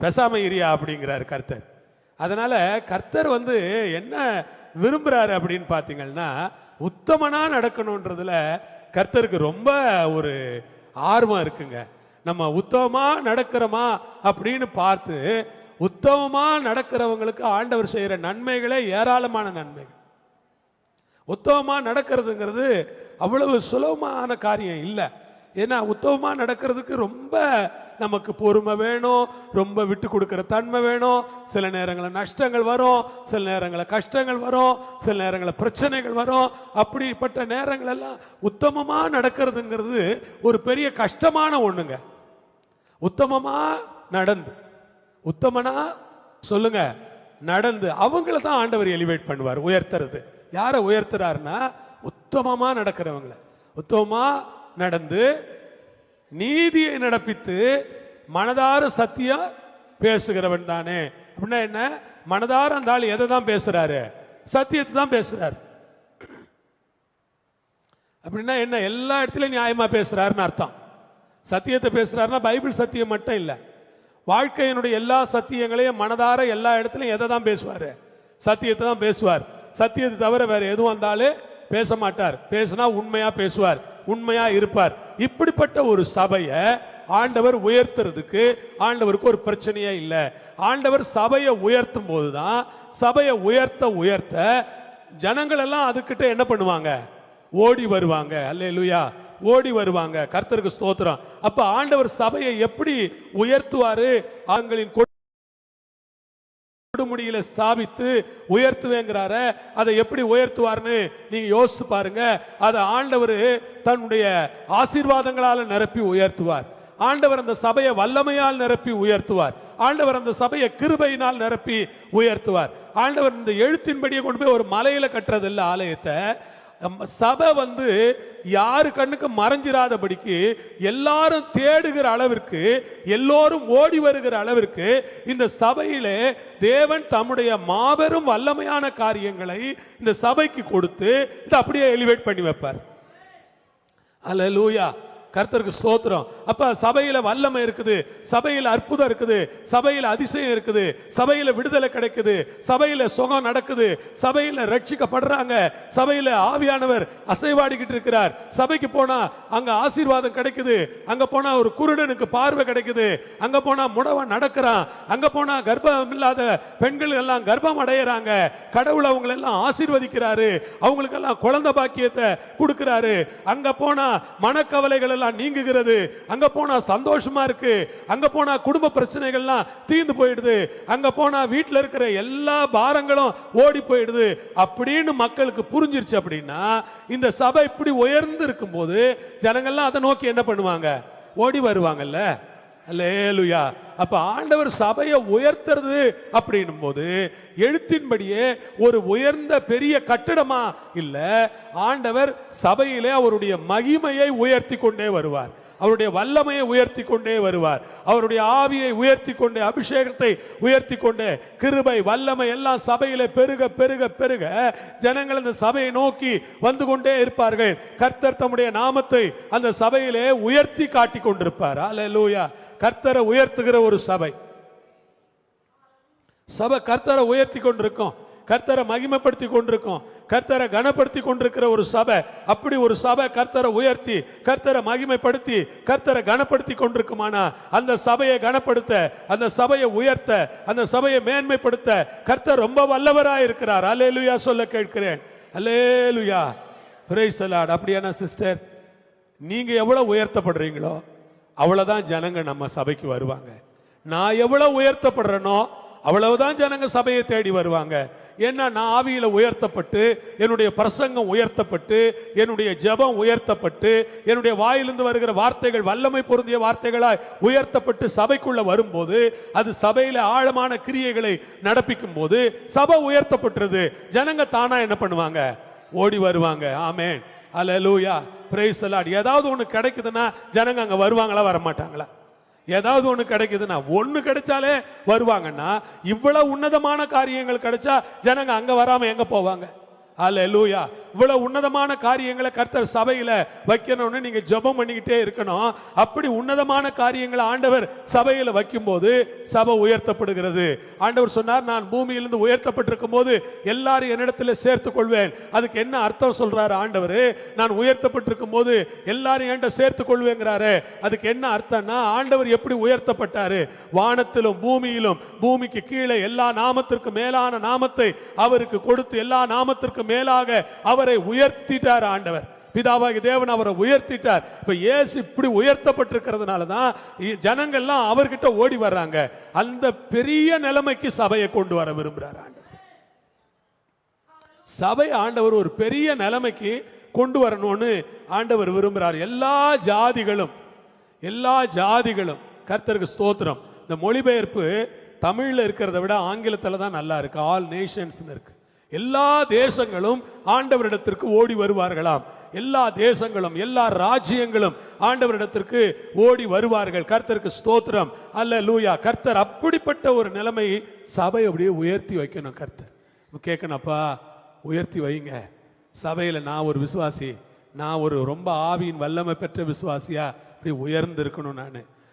பேசாம இரியா அப்படிங்கிறார் கர்த்தர். அதனால கர்த்தர் என்ன விரும்புறாரு அப்படின்னு பார்த்தீங்கன்னா, உத்தமனா நடக்கணும்ன்றதுல கர்த்தருக்கு ரொம்ப ஒரு ஆர்வம் இருக்குங்க. நம்ம உத்தமமா நடக்கிறோமா அப்படின்னு பார்த்து, உத்தமமா நடக்கிறவங்களுக்கு ஆண்டவர் செய்யற நன்மைகளே ஏராளமான நன்மைகள். உத்தமமா நடக்கிறதுங்கிறது அவ்வளவு சுலபமான காரியம் இல்லை. ஏன்னா உத்தமமா நடக்கிறதுக்கு ரொம்ப நமக்கு பொறுமை வேணும், ரொம்ப விட்டு கொடுக்கிற தன்மை வேணும். சில நேரங்களில் நஷ்டங்கள் வரும், சில நேரங்களில் கஷ்டங்கள் வரும், சில நேரங்களில் பிரச்சனைகள் வரும். அப்படிப்பட்ட நேரங்கள் எல்லாம் உத்தமமா நடக்கிறதுங்கிறது ஒரு பெரிய கஷ்டமான ஒண்ணுங்க. உத்தமமா நடந்து, உத்தமனா சொல்லுங்க நடந்து, அவங்கள தான் ஆண்டவர் எலிவேட் பண்ணுவார், உயர்த்துறது. யாரை உயர்த்துறாருன்னா, உத்தமமா நடக்கிறவங்கள. உத்தமமா நடந்து நீதியை நடப்பித்து மனதார சத்தியம் பேசுகிறவன் தானே. அப்படின்னா என்ன, மனதார அந்த ஆள் எதை தான் பேசுறாரு, சத்தியத்தை தான் பேசுறாரு. அப்படின்னா என்ன, எல்லா இடத்துலயும் நியாயமா பேசுறாருன்னு அர்த்தம். சத்தியத்தை பேசுறாருன்னா பைபிள் சத்தியம் மட்டும் இல்லை, வாழ்க்கையினுடைய எல்லா சத்தியங்களையும் மனதார எல்லா இடத்துலையும் எதை தான் பேசுவார், சத்தியத்தை தான் பேசுவார். சத்தியத்தை தவிர வேற எதுவும் வந்தாலும் பேச மாட்டார். பேசினா உண்மையா பேசுவார், உண்மையா இருப்பார். இப்படிப்பட்ட ஒரு சபையை ஆண்டவர் உயர்த்துறதுக்கு ஆண்டவருக்கு ஒரு பிரச்சனையே இல்லை. ஆண்டவர் சபையை உயர்த்தும் போதுதான், சபையை உயர்த்த உயர்த்த ஜனங்கள் எல்லாம் அதுக்கிட்ட என்ன பண்ணுவாங்க, ஓடி வருவாங்க. அல்லேலூயா, ஓடி வருவாங்க. கர்த்தருக்கு ஸ்தோத்திரம். அப்ப ஆண்டவர் சபையை எப்படி உயர்த்துவாரு, அவங்களின் கொடுமுடியில ஸ்தாபித்து உயர்த்துவேங்கிறார, அதை எப்படி உயர்த்துவார்னு நீங்க யோசிச்சு பாருங்க. அதை ஆண்டவர் தன்னுடைய ஆசீர்வாதங்களால நிரப்பி உயர்த்துவார். ஆண்டவர் அந்த சபையை வல்லமையால் நிரப்பி உயர்த்துவார். ஆண்டவர் அந்த சபையை கிருபையினால் நிரப்பி உயர்த்துவார். ஆண்டவர் இந்த எழுத்தின்படியே கொண்டு போய் ஒரு மலையில கட்டுறதில்ல ஆலயத்தை. சபை யாரு கண்ணுக்கு மறைஞ்சிராதபடிக்கு, எல்லாரும் தேடுகிற அளவிற்கு, எல்லோரும் ஓடி வருகிற அளவிற்கு இந்த சபையிலே தேவன் தம்முடைய மாபெரும் வல்லமையான காரியங்களை இந்த சபைக்கு கொடுத்து இதை அப்படியே எலிவேட் பண்ணி வைப்பார். அல்லேலூயா, கர்த்தருக்கு ஸ்தோத்திரம். அப்ப சபையில வல்லமை இருக்குது, சபையில அற்புதம் இருக்குது, சபையில அதிசயம் இருக்குது, சபையில விடுதலை கிடைக்குது, சபையில சுகம் நடக்குது, சபையில ரட்சிக்கப்படுறாங்க, சபையில ஆவியானவர் அசைவாடிக்கிட்டு இருக்கிறார். சபைக்கு போனா அங்க ஆசீர்வாதம் கிடைக்குது, அங்க போனா ஒரு குருடனுக்கு பார்வை கிடைக்குது, அங்க போனா முடவன் நடக்கிறான், அங்க போனா கர்ப்பம் இல்லாத பெண்கள் எல்லாம் கர்ப்பம் அடையறாங்க. கடவுள் அவங்களை எல்லாம் ஆசீர்வதிக்கிறாரு, அவங்களுக்கு எல்லாம் குழந்தை பாக்கியத்தை கொடுக்கிறாரு. அங்க போனா மனக்கவலைகள் நீங்குகிறது, அங்க போனா சந்தோஷமா இருக்கு, அங்க போனா குடும்ப பிரச்சனைகள்லாம் தீர்ந்து போயிடுது, அங்க போனா வீட்டுல இருக்கிற எல்லா பாரங்களும் ஓடி போயிடுது அப்படின்னு மக்களுக்கு புரிஞ்சிருச்சு. அப்படின்னா இந்த சபை இப்படி உயர்ந்து இருக்கும் போது ஜனங்கள்லாம் அதை நோக்கி என்ன பண்ணுவாங்க, ஓடி வருவாங்கல்ல. அல்லேலூயா. அப்ப ஆண்டவர் சபையை உயர்த்துறது அப்படின்னும் போது எழுத்தின்படியே ஒரு உயர்ந்த பெரிய கட்டிடமா இல்ல, ஆண்டவர் சபையிலே அவருடைய மகிமையை உயர்த்தி கொண்டே வருவார், அவருடைய வல்லமையை உயர்த்தி கொண்டே வருவார், அவருடைய ஆவியை உயர்த்தி கொண்டே, அபிஷேகத்தை உயர்த்தி கொண்டே, கிருபை வல்லமை எல்லாம் சபையிலே பெருக பெருக பெருக ஜனங்கள் அந்த சபையை நோக்கி வந்து கொண்டே இருப்பார்கள். கர்த்தர் தம்முடைய நாமத்தை அந்த சபையிலே உயர்த்தி காட்டி கொண்டிருப்பார். அல்லேலூயா. கர்த்தரை உயர்த்துகிற ஒரு சபை, சபை கர்த்தரை உயர்த்தி கொண்டிருக்கும். கர்த்தரை மகிமைப்படுத்தி கொண்டிருக்கோம், கர்த்தரை கனப்படுத்தி கொண்டிருக்கிற ஒரு சபை. அப்படி ஒரு சபை கர்த்தரை உயர்த்தி கர்த்தரை மகிமைப்படுத்தி கர்த்தரை கனப்படுத்தி கொண்டிருக்குமானா அந்த சபையை கனப்படுத்த, அந்த சபையை உயர்த்த, அந்த சபையை மேன்மைப்படுத்த கர்த்தர் ரொம்ப வல்லவராய் இருக்கிறார். அல்லேலூயா சொல்ல கேட்கிறேன். அல்லேலூயா, பிரைஸ் தி லார்ட். அப்படியான சிஸ்டர், நீங்க எவ்வளவு உயர்த்தப்படுறீங்களோ அவ்வளவுதான் ஜனங்க நம்ம சபைக்கு வருவாங்க. நான் எவ்வளவு உயர்த்தப்படுறேனோ அவ்வளவுதான் ஜனங்க சபையை தேடி வருவாங்க. ஏன்னா நான் ஆவியில உயர்த்தப்பட்டு, என்னுடைய பிரசங்கம் உயர்த்தப்பட்டு, என்னுடைய ஜெபம் உயர்த்தப்பட்டு, என்னுடைய வாயிலிருந்து வருகிற வார்த்தைகள் வல்லமை பொருந்திய வார்த்தைகளாய் உயர்த்தப்பட்டு சபைக்குள்ள வரும்போது, அது சபையில ஆழமான கிரியைகளை நடப்பிக்கும் போது சபை உயர்த்தப்பட்டது. ஜனங்க தானா என்ன பண்ணுவாங்க? ஓடி வருவாங்க. ஆமென், அல்லேலூயா, பிரைஸ் தி லார்ட். ஏதாவது ஒன்று கிடைக்குதுன்னா ஜனங்க அங்க வருவாங்களா, வரமாட்டாங்களா? ஏதாவது ஒன்று கிடைக்குதுன்னா, ஒன்று கிடைச்சாலே வருவாங்கன்னா, இவ்வளவு உன்னதமான காரியங்கள் கிடைச்சா ஜனங்க அங்க வராம எங்க போவாங்க? அல்லேலூயா. இவ்வளவு உன்னதமான காரியங்களை கர்த்தர் சபையில வைக்கணும்னு நீங்க ஜெபம் பண்ணிக்கிட்டே இருக்கணும். அப்படி உன்னதமான காரியங்களை ஆண்டவர் சபையில வைக்கும் போது சபை உயர்த்தப்படுகிறது. ஆண்டவர் சொன்னார், நான் பூமியிலிருந்து உயர்த்தப்பட்டிருக்கும் போது எல்லாரும் என்னிடத்துல சேர்த்துக் கொள்வேன். அதுக்கு என்ன அர்த்தம் சொல்றாரு ஆண்டவர்? நான் உயர்த்தப்பட்டிருக்கும் போது எல்லாரும் என்கிட்ட சேர்த்துக் கொள்வேங்கிறாரு. அதுக்கு என்ன அர்த்தம்னா, ஆண்டவர் எப்படி உயர்த்தப்பட்டாரு? வானத்திலும் பூமியிலும் பூமிக்கு கீழே எல்லா நாமத்திற்கு மேலான நாமத்தை அவருக்கு கொடுத்து எல்லா நாமத்திற்கு மேலாக அவரை உயர்த்திட்டார் ஆண்டவர். பிதாவாகிய தேவன் அவரை உயர்த்திட்டார். இப்ப இயேசு இப்படி உயர்த்தப்பட்டிருக்கிறதுனால தான் ஜனங்கள்லாம் அவர்கிட்ட ஓடி வர்றாங்க. அந்த பெரிய நிலைமைக்கு சபையை கொண்டு வர விரும்புறார் ஆண்டவர். சபை ஆண்டவர் ஒரு பெரிய நிலைமைக்கு கொண்டு வரணும்னு ஆண்டவர் விரும்புறார். எல்லா ஜாதிகளும் கர்த்தருக்கு ஸ்தோத்திரம். இந்த மொழிபெயர்ப்பு தமிழ்ல இருக்கிறத விட ஆங்கிலத்தில் தான் நல்லா இருக்கு. ஆல் நேஷன்ஸ் இருக்கு. எல்லா தேசங்களும் ஆண்டவரிடத்திற்கு ஓடி வருவார்களாம். எல்லா தேசங்களும் எல்லா ராஜ்யங்களும் ஆண்டவரிடத்திற்கு ஓடி வருவார்கள். கர்த்தருக்கு ஸ்தோத்திரம், அல்லேலூயா. கர்த்தர் அப்படிப்பட்ட ஒரு நிலைமையை சபை அப்படியே உயர்த்தி வைக்கணும். கர்த்தர் கேட்கணும்ப்பா, உயர்த்தி வைங்க. சபையில் நான் ஒரு விசுவாசி, நான் ஒரு ரொம்ப ஆவியின் வல்லமை பெற்ற விசுவாசியா அப்படி உயர்ந்து இருக்கணும்.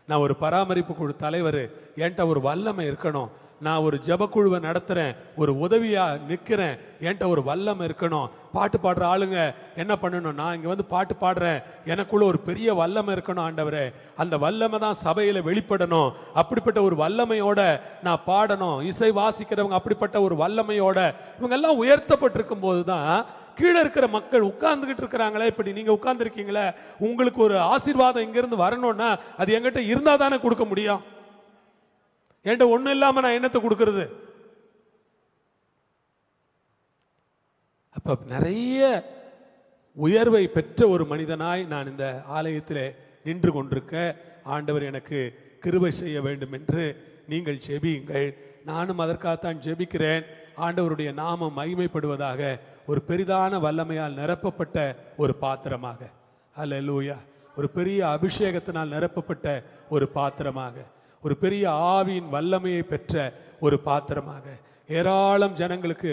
நான் ஒரு பராமரிப்பு குழு தலைவர், என்கிட்ட ஒரு வல்லமை இருக்கணும். நான் ஒரு ஜெபக்குழுவை நடத்துறேன், ஒரு உதவியா நிற்கிறேன், என்கிட்ட ஒரு வல்லமை இருக்கணும். பாட்டு பாடுற ஆளுங்க என்ன பண்ணணும்? நான் இங்கே வந்து பாட்டு பாடுறேன், எனக்குள்ள ஒரு பெரிய வல்லமை இருக்கணும் ஆண்டவரே. அந்த வல்லமை தான் சபையில் வெளிப்படணும். அப்படிப்பட்ட ஒரு வல்லமையோட நான் பாடணும். இசை வாசிக்கிறவங்க அப்படிப்பட்ட ஒரு வல்லமையோட இவங்கெல்லாம் உயர்த்தப்பட்டிருக்கும் போது தான் கீழே இருக்கிற மக்கள் உட்கார்ந்துகிட்டு இருக்கிறாங்களே, இப்படி நீங்க உட்கார்ந்துருக்கீங்களே, உங்களுக்கு ஒரு ஆசீர்வாதம் இங்கிருந்து வரணும்னா அது என்கிட்ட இருந்தா தானே கொடுக்க முடியும். என்கிட்ட ஒன்றும் இல்லாம நான் என்னத்தை கொடுக்கறது? அப்ப நிறைய உயர்வை பெற்ற ஒரு மனிதனாய் நான் இந்த ஆலயத்தில் நின்று கொண்டிருக்க ஆண்டவர் எனக்கு கிருபை செய்ய வேண்டும் என்று நீங்கள் ஜெபியுங்கள். நானும் அதற்காகத்தான் ஜெபிக்கிறேன். ஆண்டவருடைய நாமம் மகிமைப்படுவதாக, ஒரு பெரிதான வல்லமையால் நிரப்பப்பட்ட ஒரு பாத்திரமாக, அல்லேலூயா, ஒரு பெரிய அபிஷேகத்தினால் நிரப்பப்பட்ட ஒரு பாத்திரமாக, ஒரு பெரிய ஆவியின் வல்லமையை பெற்ற ஒரு பாத்திரமாக, ஏராளம் ஜனங்களுக்கு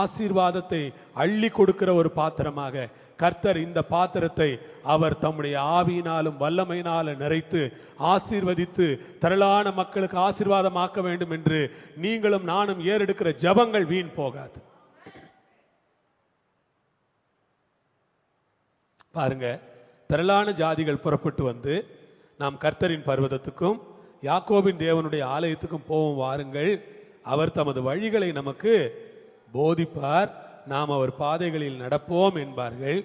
ஆசீர்வாதத்தை அள்ளி கொடுக்கிற ஒரு பாத்திரமாக கர்த்தர் இந்த பாத்திரத்தை அவர் தம்முடைய ஆவியினாலும் வல்லமையினாலும் நிறைத்து ஆசீர்வதித்து திரளான மக்களுக்கு ஆசீர்வாதமாக்க வேண்டும் என்று நீங்களும் நானும் ஏறெடுக்கிற ஜெபங்கள் வீண் போகாது. பாருங்க, திரளான ஜாதிகள் புறப்பட்டு வந்து நாம் கர்த்தரின் பர்வதத்துக்கும் யாக்கோபின் தேவனுடைய ஆலயத்துக்கும் போவோம் வாருங்கள், அவர் தமது வழிகளை நமக்கு போதிப்பார், நாம் அவர் பாதைகளில் நடப்போம் என்பார்கள்.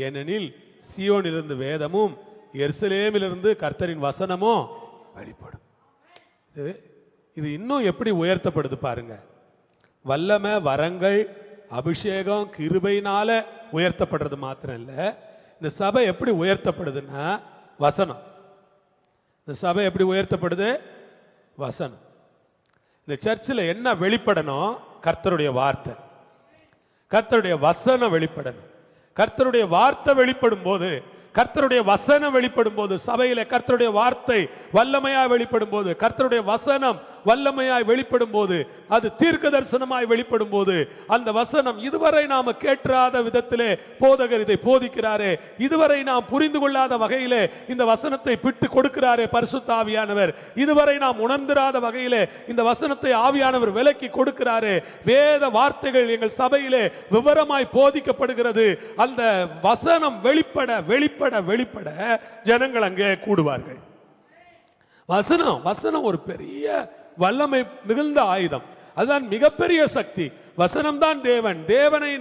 ஏனெனில் சியோனிலிருந்து வேதமும் எருசலேமிலிருந்து கர்த்தரின் வசனமும் வெளிப்படும். இது இன்னும் எப்படி உயர்த்தப்படுது பாருங்க. வல்லமை, வரங்கள், அபிஷேகம், கிருபையினால உயர்த்தப்படுறது மாத்திரம் இல்லை. இந்த சபை எப்படி உயர்த்தப்படுதுன்னா வசனம். இந்த சபை எப்படி உயர்த்தப்படுது? வசனம். இந்த சர்ச்சில் என்ன வெளிப்படணும்? கர்த்தருடைய வார்த்தை, கர்த்தருடைய வசனம் வெளிப்படணும். கர்த்தருடைய வார்த்தை வெளிப்படும் போது, கர்த்தருடைய வசனம் வெளிப்படும் போது, சபையில கர்த்தருடைய வார்த்தை வல்லமையா வெளிப்படும் போது, கர்த்தருடைய வசனம் வல்லமையாய் வெளிப்படும் போது, அது தீர்க்க தரிசனமாய் வெளிப்படும் போது, அந்த வசனம் இதுவரை நாம கேட்காத விதத்திலே போதகர் இதை போதிக்கிறாரே, இதுவரை நாம் புரிந்து கொள்ளாத வகையிலே இந்த வசனத்தை பிட்டு கொடுக்கிறாரே பரிசுத்த ஆவியானவர், இதுவரை நாம் உணர்ந்திராத வகையிலே இந்த வசனத்தை ஆவியானவர் விலக்கி கொடுக்கிறாரே, வேத வார்த்தைகள் எங்கள் சபையிலே விவரமாய் போதிக்கப்படுகிறது. அந்த வசனம் வெளிப்பட வெளிப்பட வெளிப்பட ஜனங்கள் அங்கே கூடுவார்கள். வசனம் ஒரு பெரிய வல்லமை மிகுந்த ஆயுதம். அதுதான் மிகப்பெரிய சக்தி. வசனம் தான் தேவன். தேவனை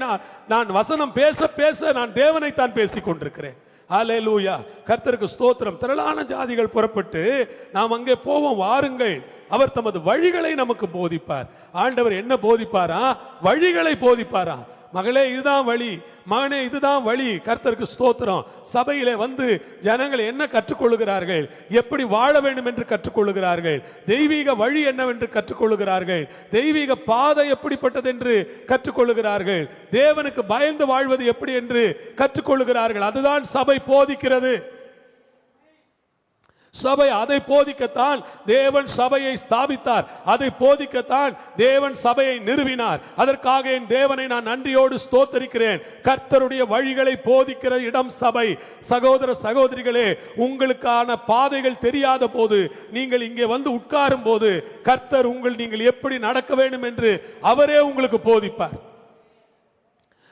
நான் வசனம் பேச பேச நான் தேவனை தான் பேசிக் கொண்டிருக்கிறேன். ஹல்லேலூயா, கர்த்தருக்கு ஸ்தோத்திரம். திரளான ஜாதிகள் புறப்பட்டு நாம் அங்கே போவோம், வாருங்கள். அவர் தமது வழிகளை நமக்கு போதிப்பார். ஆண்டவர் என்ன போதிப்பாரா? வழிகளை போதிப்பாரா. மகளே இதுதான் வழி, மகனே இதுதான் வழி. கர்த்தருக்கு ஸ்தோத்திரம். சபையிலே வந்து ஜனங்கள் என்ன கற்றுக்கொள்கிறார்கள், எப்படி வாழ வேண்டும் என்று கற்றுக்கொள்கிறார்கள், தெய்வீக வழி என்னவென்று கற்றுக்கொள்கிறார்கள், தெய்வீக பாதை எப்படிப்பட்டது என்று கற்றுக்கொள்கிறார்கள், தேவனுக்கு பயந்து வாழ்வது எப்படி என்று கற்றுக்கொள்கிறார்கள். அதுதான் சபை போதிக்கிறது. சபை அதை போதிக்கத்தான் தேவன் சபையை ஸ்தாபித்தார். அதை போதிக்கத்தான் தேவன் சபையை நிறுவினார். அதற்காக என் தேவனை நான் நன்றியோடு ஸ்தோத்தரிக்கிறேன். கர்த்தருடைய வழிகளை போதிக்கிற இடம் சபை. சகோதர சகோதரிகளே, உங்களுக்கான பாதைகள் தெரியாத போது, நீங்கள் இங்கே வந்து உட்காரும் போது, கர்த்தர் நீங்கள் எப்படி நடக்க வேண்டும் என்று அவரே உங்களுக்கு போதிப்பார்.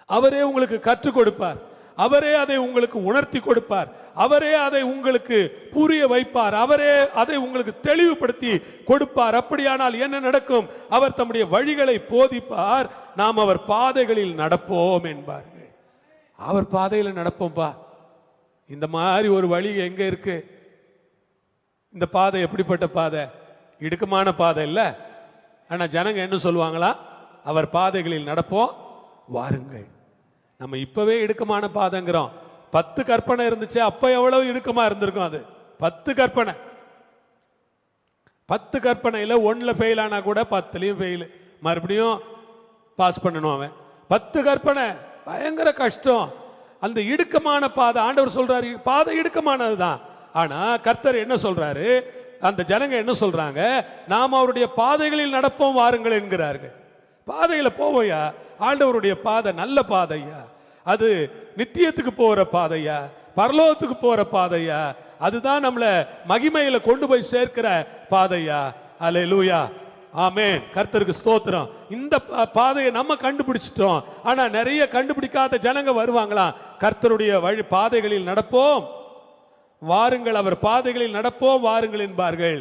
அவரே உங்களுக்கு கற்றுக் கொடுப்பார். அவரே அதை உங்களுக்கு உணர்த்தி கொடுப்பார். அவரே அதை உங்களுக்கு புரிய வைப்பார். அவரே அதை உங்களுக்கு தெளிவுபடுத்தி கொடுப்பார். அப்படியானால் என்ன நடக்கும்? அவர் தம்முடைய வழிகளை போதிப்பார். நாம் அவர் பாதைகளில் நடப்போம் என்பார்கள். அவர் பாதையில் நடப்போம்பா. இந்த மாதிரி ஒரு வழி எங்க இருக்கு? இந்த பாதை எப்படிப்பட்ட பாதை? இடுக்கமான பாதை இல்ல. ஆனா ஜனங்க என்ன சொல்லுவாங்களா? அவர் பாதைகளில் நடப்போம், வாருங்கள். நம்ம இப்பவே இடுக்கமான பாதைங்கிறோம். 10 கற்பனை இருந்துச்சு, அப்ப எவ்வளவு இடுக்கமா இருந்திருக்கும். அது 10 கற்பனை. 10 கற்பனையில 1ல ஃபெயில் ஆனா கூட 10லயும் ஃபெயில், மறுபடியும் பாஸ் பண்ணணும் அவன். 10 கற்பனை பயங்கர கஷ்டம். அந்த இடுக்கமான பாதை, ஆண்டவர் சொல்றாரு பாதை இடுக்கமானதுதான். ஆனா கர்த்தர் என்ன சொல்றாரு? அந்த ஜனங்க என்ன சொல்றாங்க? நாம் அவருடைய பாதைகளில் நடப்போம், வாருங்கள் என்கிறார்கள். பாதையில போவோயா. ஆண்டவருடைய பாதை நல்ல பாதையா, அது நித்தியத்துக்கு போற பாதையா, பரலோகத்துக்கு போற பாதையா, அதுதான் நம்மளை மகிமையில கொண்டு போய் சேர்க்கிற பாதையா. அல்லேலூயா, ஆமென். கர்த்தருக்கு ஸ்தோத்திரம். இந்த பாதையை நம்ம கண்டுபிடிச்சிட்டோம். ஆனா நிறைய கண்டுபிடிக்காத ஜனங்க வருவாங்களா? கர்த்தருடைய வழி பாதைகளில் நடப்போம், வாருங்கள். அவர் பாதைகளில் நடப்போம், வாருங்கள் என்பார்கள்.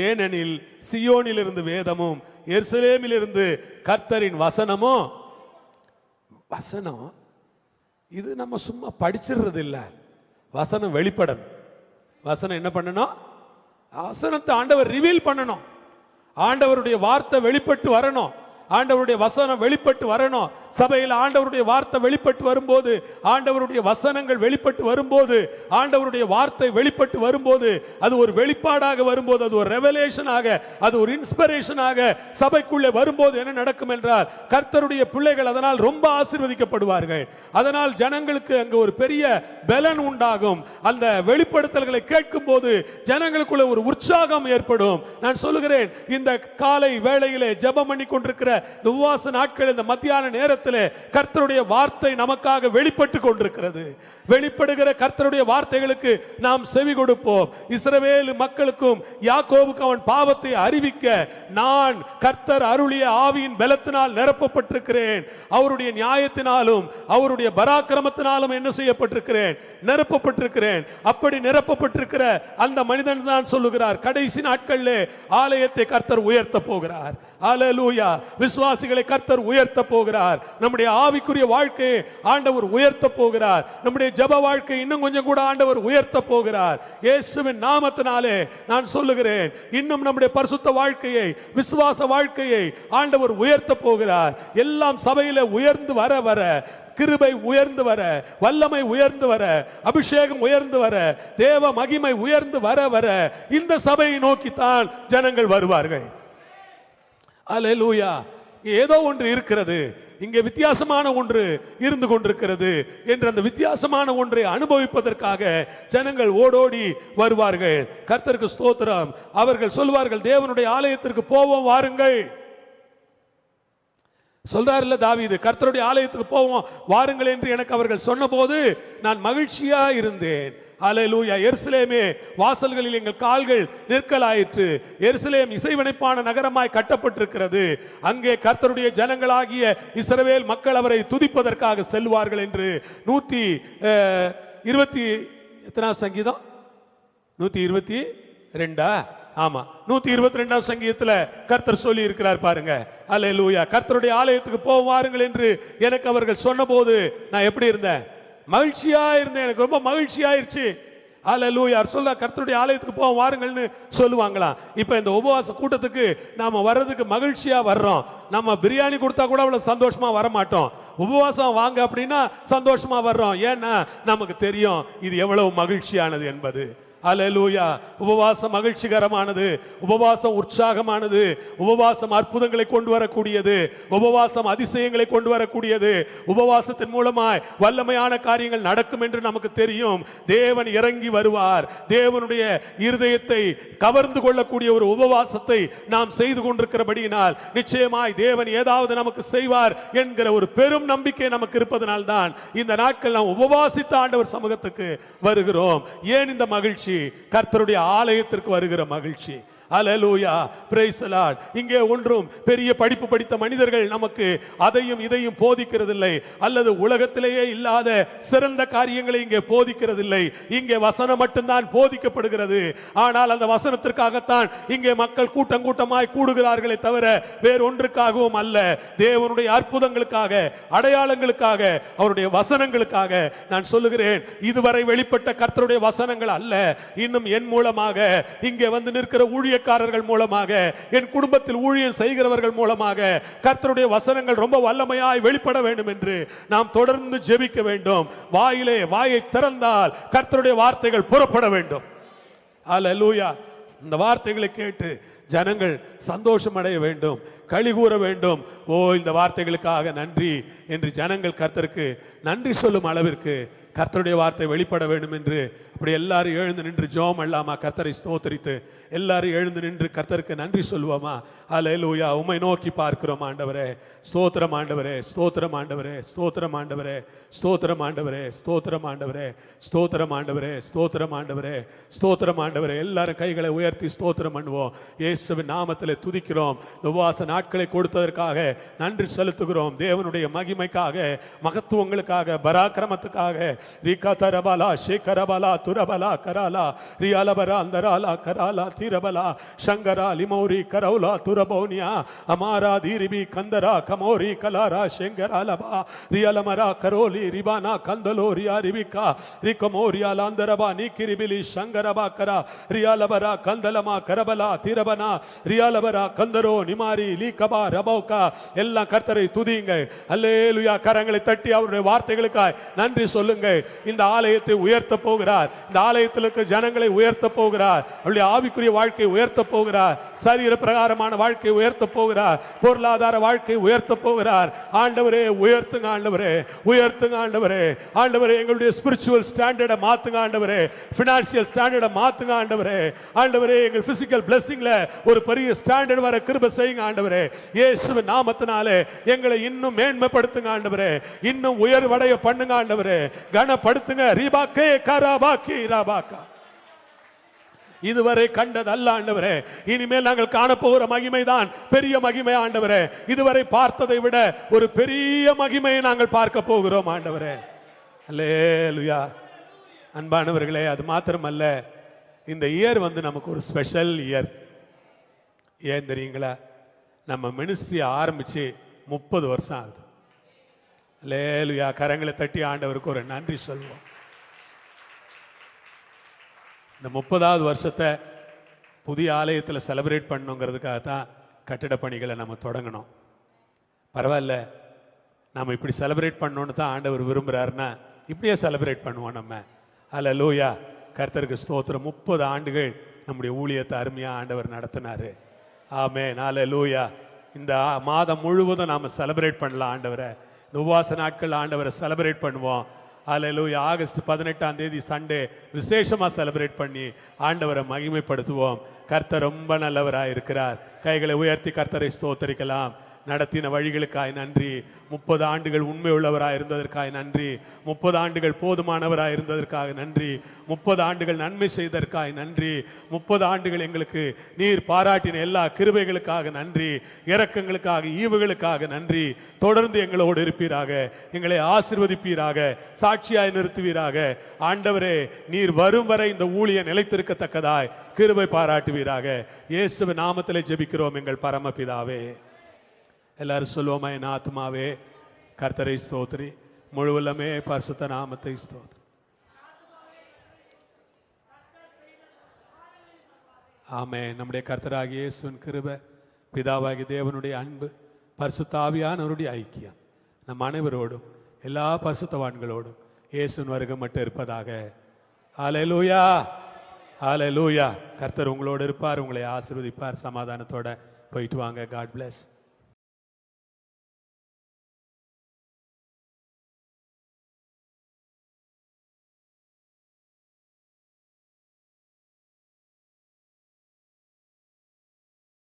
ஏனெனில் சியோனில் இருந்து வேதமும் எருசலேமில் இருந்து கர்த்தரின் வசனமும். வசனம் இது நம்ம சும்மா படிச்சிடுறது இல்ல. வசனம் வெளிப்படணும். வசனம் என்ன பண்ணணும்? வசனத்தை ஆண்டவர் ரிவீல் பண்ணணும். ஆண்டவருடைய வார்த்தை வெளிப்பட்டு வரணும். ஆண்டவருடைய வசனம் வெளிப்பட்டு வரணும். சபையில் ஆண்டவருடைய வார்த்தை வெளிப்பட்டு வரும்போது, ஆண்டவருடைய வசனங்கள் வெளிப்பட்டு வரும்போது, ஆண்டவருடைய வார்த்தை வெளிப்பட்டு வரும்போது, அது ஒரு வெளிப்பாடாக வரும்போது, அது ஒரு ரெவலேஷனாக, அது ஒரு இன்ஸ்பிரேஷனாக சபைக்குள்ளே வரும்போது என்ன நடக்கும் என்றால், கர்த்தருடைய பிள்ளைகள் அதனால் ரொம்ப ஆசீர்வதிக்கப்படுவார்கள். அதனால் ஜனங்களுக்கு அங்கு ஒரு பெரிய பலன் உண்டாகும். அந்த வெளிப்படுத்தல்களை கேட்கும் போது ஜனங்களுக்குள்ள ஒரு உற்சாகம் ஏற்படும். நான் சொல்லுகிறேன், இந்த காலை வேளையிலே ஜெபம் பண்ணி கொண்டிருக்கிற இந்த உபவாச நாட்கள், இந்த மத்தியான நேரத்திலே கர்த்தருடைய வார்த்தை நமக்காக வெளிப்பட்டு கொண்டிருக்கிறது. வெளிப்படுகிற கர்த்தருடைய வார்த்தைகளுக்கு நாம் செவி கொடுப்போம். இஸ்ரவேல் மக்களுக்கும் யாக்கோபுக்கு அவன் பாவத்தை அறிவிக்க, நான் கர்த்தர் அருளிய ஆவியின் பலத்தினால் நிரப்பப்பட்டிருக்கிறேன். அவருடைய நியாயத்தினாலும் அவருடைய பராக்கிரமத்தினாலும் என்ன செய்யப்பட்டிருக்கிறேன்? நிரப்பப்பட்டிருக்கிறேன். அப்படி நிரப்பப்பட்டிருக்கிற அந்த மனிதன் தான் சொல்லுகிறார், கடைசி நாட்களிலே ஆலயத்தை கர்த்தர் உயர்த்த போகிறார். அல்லேலூயா. விசுவாசிகளை கர்த்தர் உயர்த்த போகிறார். நம்முடைய ஆவிக்குரிய வாழ்க்கையை ஆண்டவர் உயர்த்த போகிறார். நம்முடைய ஜெப வாழ்க்கை இன்னும் கொஞ்சம் கூட ஆண்டவர் உயர்த்த போகிறார். இயேசுவின் நாமத்தினாலே நான் சொல்லுகிறேன், இன்னும் நம்முடைய பரிசுத்த வாழ்க்கையை, விசுவாச வாழ்க்கையை ஆண்டவர் உயர்த்த போகிறார். எல்லாம் சபையில உயர்ந்து வர வர, கிருபை உயர்ந்து வர, வல்லமை உயர்ந்து வர, அபிஷேகம் உயர்ந்து வர, தேவ மகிமை உயர்ந்து வர வர இந்த சபையை நோக்கித்தான் ஜனங்கள் வருவார்கள். அல்லேலூயா. ஏதோ ஒன்று இருக்கிறது, இங்கே வித்தியாசமான ஒன்று இருந்து கொண்டிருக்கிறது என்று அந்த வித்தியாசமான ஒன்றை அனுபவிப்பதற்காக ஜனங்கள் ஓடோடி வருவார்கள். கர்த்தருக்கு ஸ்தோத்திரம். அவர்கள் சொல்வார்கள், தேவனுடைய ஆலயத்திற்கு போவோம் வாருங்கள். சொல்றாருல்ல தாவீது, கர்த்தருடைய ஆலயத்துக்கு போவோம் வாருங்கள் என்று எனக்கு அவர்கள் சொன்னபோது நான் மகிழ்ச்சியா இருந்தேன். அல்லேலூயா. எருசலேமே, வாசல்களில் எங்கள் கால்கள் நிற்கலாயிற்று. எருசலேம் இசைவனைப்பான நகரமாய் கட்டப்பட்டிருக்கிறது. அங்கே கர்த்தருடைய ஜனங்களாகிய இஸ்ரவேல் மக்கள் அவரை துதிப்பதற்காக செல்வார்கள் என்று 120 எத்தனாவது சங்கீதம்? 122. ஆமா, 122 சங்கீதத்துல கர்த்தர் சொல்லி இருக்கிறார் பாருங்க. அல்லேலூயா. கர்த்தருடைய ஆலயத்துக்கு போவாருங்கள் என்று எனக்கு அவர்கள் சொன்னபோது நான் எப்படி இருந்தேன்? மகிழ்ச்சியா இருந்தேன். எனக்கு ரொம்ப மகிழ்ச்சியாயிருச்சு. அல்லேலூயா. சொல்ல கர்த்தருடைய ஆலயத்துக்கு போவோம் வாருங்கள்னு சொல்லுவாங்களாம். இப்ப இந்த உபவாச கூட்டத்துக்கு நாம வர்றதுக்கு மகிழ்ச்சியா வர்றோம். நம்ம பிரியாணி கொடுத்தா கூட அவ்வளவு சந்தோஷமா வர மாட்டோம். உபவாசம் வாங்க அப்படின்னா சந்தோஷமா வர்றோம். ஏன்னா நமக்கு தெரியும் இது எவ்வளவு மகிழ்ச்சியானது என்பது. அல்லேலூயா. உபவாசம் மகிழ்ச்சிகரமானது, உபவாசம் உற்சாகமானது, உபவாசம் அற்புதங்களை கொண்டு வரக்கூடியது, உபவாசம் அதிசயங்களை கொண்டு வரக்கூடியது. உபவாசத்தின் மூலமாய் வல்லமையான காரியங்கள் நடக்கும் என்று நமக்கு தெரியும். தேவன் இறங்கி வருவார். தேவனுடைய இருதயத்தை கவர்ந்து கொள்ளக்கூடிய ஒரு உபவாசத்தை நாம் செய்து கொண்டிருக்கிறபடியினால் நிச்சயமாய் தேவன் ஏதாவது நமக்கு செய்வார் என்கிற ஒரு பெரும் நம்பிக்கை நமக்கு இருப்பதனால்தான் இந்த நாட்கள் நாம் உபவாசித்த ஆண்டவர் சமூகத்துக்கு வருகிறோம். ஏன் இந்த மகிழ்ச்சி? கர்த்தருடைய ஆலயத்திற்கு வருகிற மகிழ்ச்சி. அல்லேலூயா. Praise the lord. இங்கே ஒன்றும் பெரிய படிப்பு படித்த மனிதர்கள் நமக்கு அதையும் இதையும் போதிக்கிறதில்லை, அல்லது உலகத்திலேயே இல்லாத சிறந்த காரியங்களை இங்கே போதிக்கிறதில்லை. இங்கே வசனம் மட்டும்தான் போதிக்கப்படுகிறது. ஆனால் அந்த வசனத்திற்காகத்தான் இங்கே மக்கள் கூட்டம் கூட்டமாய் கூடுகிறார்களே தவிர வேறொன்றுக்காகவும் அல்ல. தேவனுடைய அற்புதங்களுக்காக, அடையாளங்களுக்காக, அவருடைய வசனங்களுக்காக நான் சொல்லுகிறேன். இதுவரை வெளிப்பட்ட கர்த்தருடைய வசனங்கள் அல்ல, இன்னும் என் மூலமாக இங்கே வந்து நிற்கிற ஊழிய காரர்கள் மூலமாக, என் குடும்பத்தில் ஊழியம் செய்கிறவர்கள் மூலமாக கர்த்தருடைய வசனங்கள் ரொம்ப வல்லமையாய் வெளிப்பட வேண்டும் என்று நாம் தொடர்ந்து ஜெபிக்க வேண்டும். வாயை திறந்தால் கர்த்தருடைய வார்த்தைகள் புறப்பட வேண்டும். அல்லேலூயா. இந்த வார்த்தைகளை கேட்டு ஜனங்கள் சந்தோஷம் அடைய வேண்டும், களி கூற வேண்டும். ஓ, இந்த வார்த்தைகளுக்காக நன்றி என்று ஜனங்கள் கர்த்தருக்கு நன்றி சொல்லும் அளவிற்கு கர்த்தருடைய வார்த்தை வெளிப்பட வேண்டும் என்று அப்படி எல்லாரும் எழுந்து நின்று ஜெபம் பண்ணலாமா? கர்த்தரை ஸ்தோத்திரித்து எல்லாரும் எழுந்து நின்று கர்த்தருக்கு நன்றி சொல்லுவோமா? அல்லேலூயா. உம்மை நோக்கி பார்க்கிறோம் ஆண்டவரே. ஸ்தோத்திரம் ஆண்டவரே, ஸ்தோத்திரம் ஆண்டவரே, ஸ்தோத்திரம் ஆண்டவரே, ஸ்தோத்திரம் ஆண்டவரே, ஸ்தோத்திரம் ஆண்டவரே, ஸ்தோத்திரம் ஆண்டவரே, ஸ்தோத்திரம் ஆண்டவரே, ஸ்தோத்திரம் ஆண்டவரே. எல்லாரும் கைகளை உயர்த்தி ஸ்தோத்திரம் பண்ணுவோம். இயேசுவின் நாமத்திலே துதிக்கிறோம். உபவாச நாட்களை கொடுத்ததற்காக நன்றி செலுத்துகிறோம். தேவனுடைய மகிமைக்காக, மகத்துவங்களுக்காக, பராக்கிரமத்துக்காக. ரிகா தரபலா ஷேகரபலா துரபலா கராலா ரியாலபரா அந்தராலா கராலா தீரபலா சங்கரா லிமௌரி கரௌலா துரபௌனியா Amara தீரிபி கந்தரா கமோரி cholera ஷெங்கராலபா ரியாலமரா Karoli ரிபானா கந்தலோ Riya Rebecca ரிகமோரியா லாந்தரபா நீக்கிரிபிலி சங்கரபா கரா ரியாலபரா கந்தலமா கரபலா தீரபனா ரியாலபரா கந்தரோ நிமாரி லீகபா ரபௌகா. எல்லாம் கர்த்தரை துதியுங்கள். அல்லேலூயா. கரங்களை தட்டி அவருடைய வார்த்தைகளுக்காய் நன்றி சொல்லுங்கள். இந்த ஆலயத்தை உயர்த்த போகிறார். இந்த ஆலயத்தில் இருக்க ஜனங்களை உயர்த்த போகிறார். அவருடைய ஆவிக்குரிய வாழ்க்கை உயர்த்த போகிறார். சரீர பிரகாரமான வாழ்க்கை உயர்த்த போகிறார். பொருளாதார வாழ்க்கை உயர்த்த போகிறார். ஆண்டவரே உயர்த்துங்க, ஆண்டவரே உயர்த்துங்க, ஆண்டவரே. ஆண்டவரே எங்களுடைய ஸ்பிரிச்சுவல் ஸ்டாண்டர்டை மாத்துங்க ஆண்டவரே. பினான்சியல் ஸ்டாண்டர்டை மாத்துங்க ஆண்டவரே. ஆண்டவரே எங்கள் பிசிக்கல் பிளெஸிங்ல ஒரு பெரிய ஸ்டாண்டர்ட் வர கிருபை செய்யுங்க ஆண்டவரே. இயேசுவின் நாமத்தினாலே எங்களை இன்னும் மேன்மைப்படுத்துங்க ஆண்டவரே. இன்னும் உயர்வடைய பண்ணுங்க ஆண்டவரே. கனப்படுத்துங்க. ரிபாக்கே கராபாக்கி ராபாக்கா. இதுவரை கண்டது அல்ல ஆண்டவரே. இனிமேல் நாங்கள் காணப்போகிற மகிமை தான் பெரிய மகிமை ஆண்டவரே. இதுவரை பார்த்ததை விட ஒரு பெரிய மகிமையை நாங்கள் பார்க்க போகிறோம் ஆண்டவரே. அல்லேலூயா. அன்பானவர்களே, அது மாத்திரமல்ல, இந்த இயர் வந்து நமக்கு ஒரு ஸ்பெஷல் இயர். ஏன் தெரியுங்களா? நம்ம மினிஸ்ட்ரி ஆரம்பிச்சு 30 வருஷம் ஆகுது. அல்லேலூயா. கரங்களை தட்டி ஆண்டவருக்கு ஒரு நன்றி சொல்வோம். இந்த 30வது வருஷத்தை புதிய ஆலயத்தில் செலிப்ரேட் பண்ணணுங்கிறதுக்காக தான் கட்டிட பணிகளை நம்ம தொடங்கணும். பரவாயில்ல, நம்ம இப்படி செலிப்ரேட் பண்ணணுன்னு தான் ஆண்டவர் விரும்புகிறாருன்னா இப்படியே செலிப்ரேட் பண்ணுவோம் நம்ம. அல்லேலூயா. கர்த்தருக்கு ஸ்தோத்திரம். 30 ஆண்டுகள் நம்முடைய ஊழியத்தை அருமையாக ஆண்டவர் நடத்தினார். ஆமென். அல்லேலூயா. இந்த மாதம் முழுவதும் நாம் செலிப்ரேட் பண்ணலாம் ஆண்டவரை. இந்த உபவாச நாட்கள் ஆண்டவரை செலிப்ரேட் பண்ணுவோம். அல்லேலூயா. ஆகஸ்ட் 18ஆம் தேதி சண்டே விசேஷமாக செலிப்ரேட் பண்ணி ஆண்டவரை மகிமைப்படுத்துவோம். கர்த்தர் ரொம்ப நல்லவராக இருக்கிறார். கைகளை உயர்த்தி கர்த்தரை ஸ்தோத்தரிக்கலாம். நடத்தின வழிகளுக்காய் நன்றி. 30 ஆண்டுகள் உண்மை உள்ளவராக இருந்ததற்காக நன்றி. 30 ஆண்டுகள் போதுமானவராக இருந்ததற்காக நன்றி. 30 ஆண்டுகள் நன்மை செய்ததற்காக நன்றி. 30 ஆண்டுகள் எங்களுக்கு நீர் பாராட்டின எல்லா கிருபைகளுக்காக நன்றி. இரக்கங்களுக்காக, ஈவுகளுக்காக நன்றி. தொடர்ந்து எங்களோடு இருப்பீராக, எங்களை ஆசீர்வதிப்பீராக, சாட்சியாய் நிறுத்துவீராக. ஆண்டவரே, நீர் வரும் வரை இந்த ஊழியம் நிலைத்திருக்கத்தக்கதாய் கிருபை பாராட்டுவீராக. இயேசுவின் நாமத்திலே ஜெபிக்கிறோம் எங்கள் பரமபிதாவே. எல்லாரும் சொல்லுவோமா, என் ஆத்மாவே கர்த்தரை ஸ்தோத்திரி, முழுவல்லமே பரிசுத்த நாமத்தை ஸ்தோத்திரி. ஆமென். நம்முடைய கர்த்தராகிய இயேசுவின் கிருபை, பிதாவாகிய தேவனுடைய அன்பு, பரிசுத்த ஆவியானவருடைய ஐக்கியம் நம் அனைவரோடும் எல்லா பரிசுத்தவான்களோடும் இயேசுவின் வருகை மட்டும் இருப்பதாக. ஹல்லேலூயா, ஹல்லேலூயா. கர்த்தர் உங்களோடு இருப்பார், உங்களை ஆசீர்வதிப்பார். சமாதானத்தோட போயிட்டு வாங்க. God plus.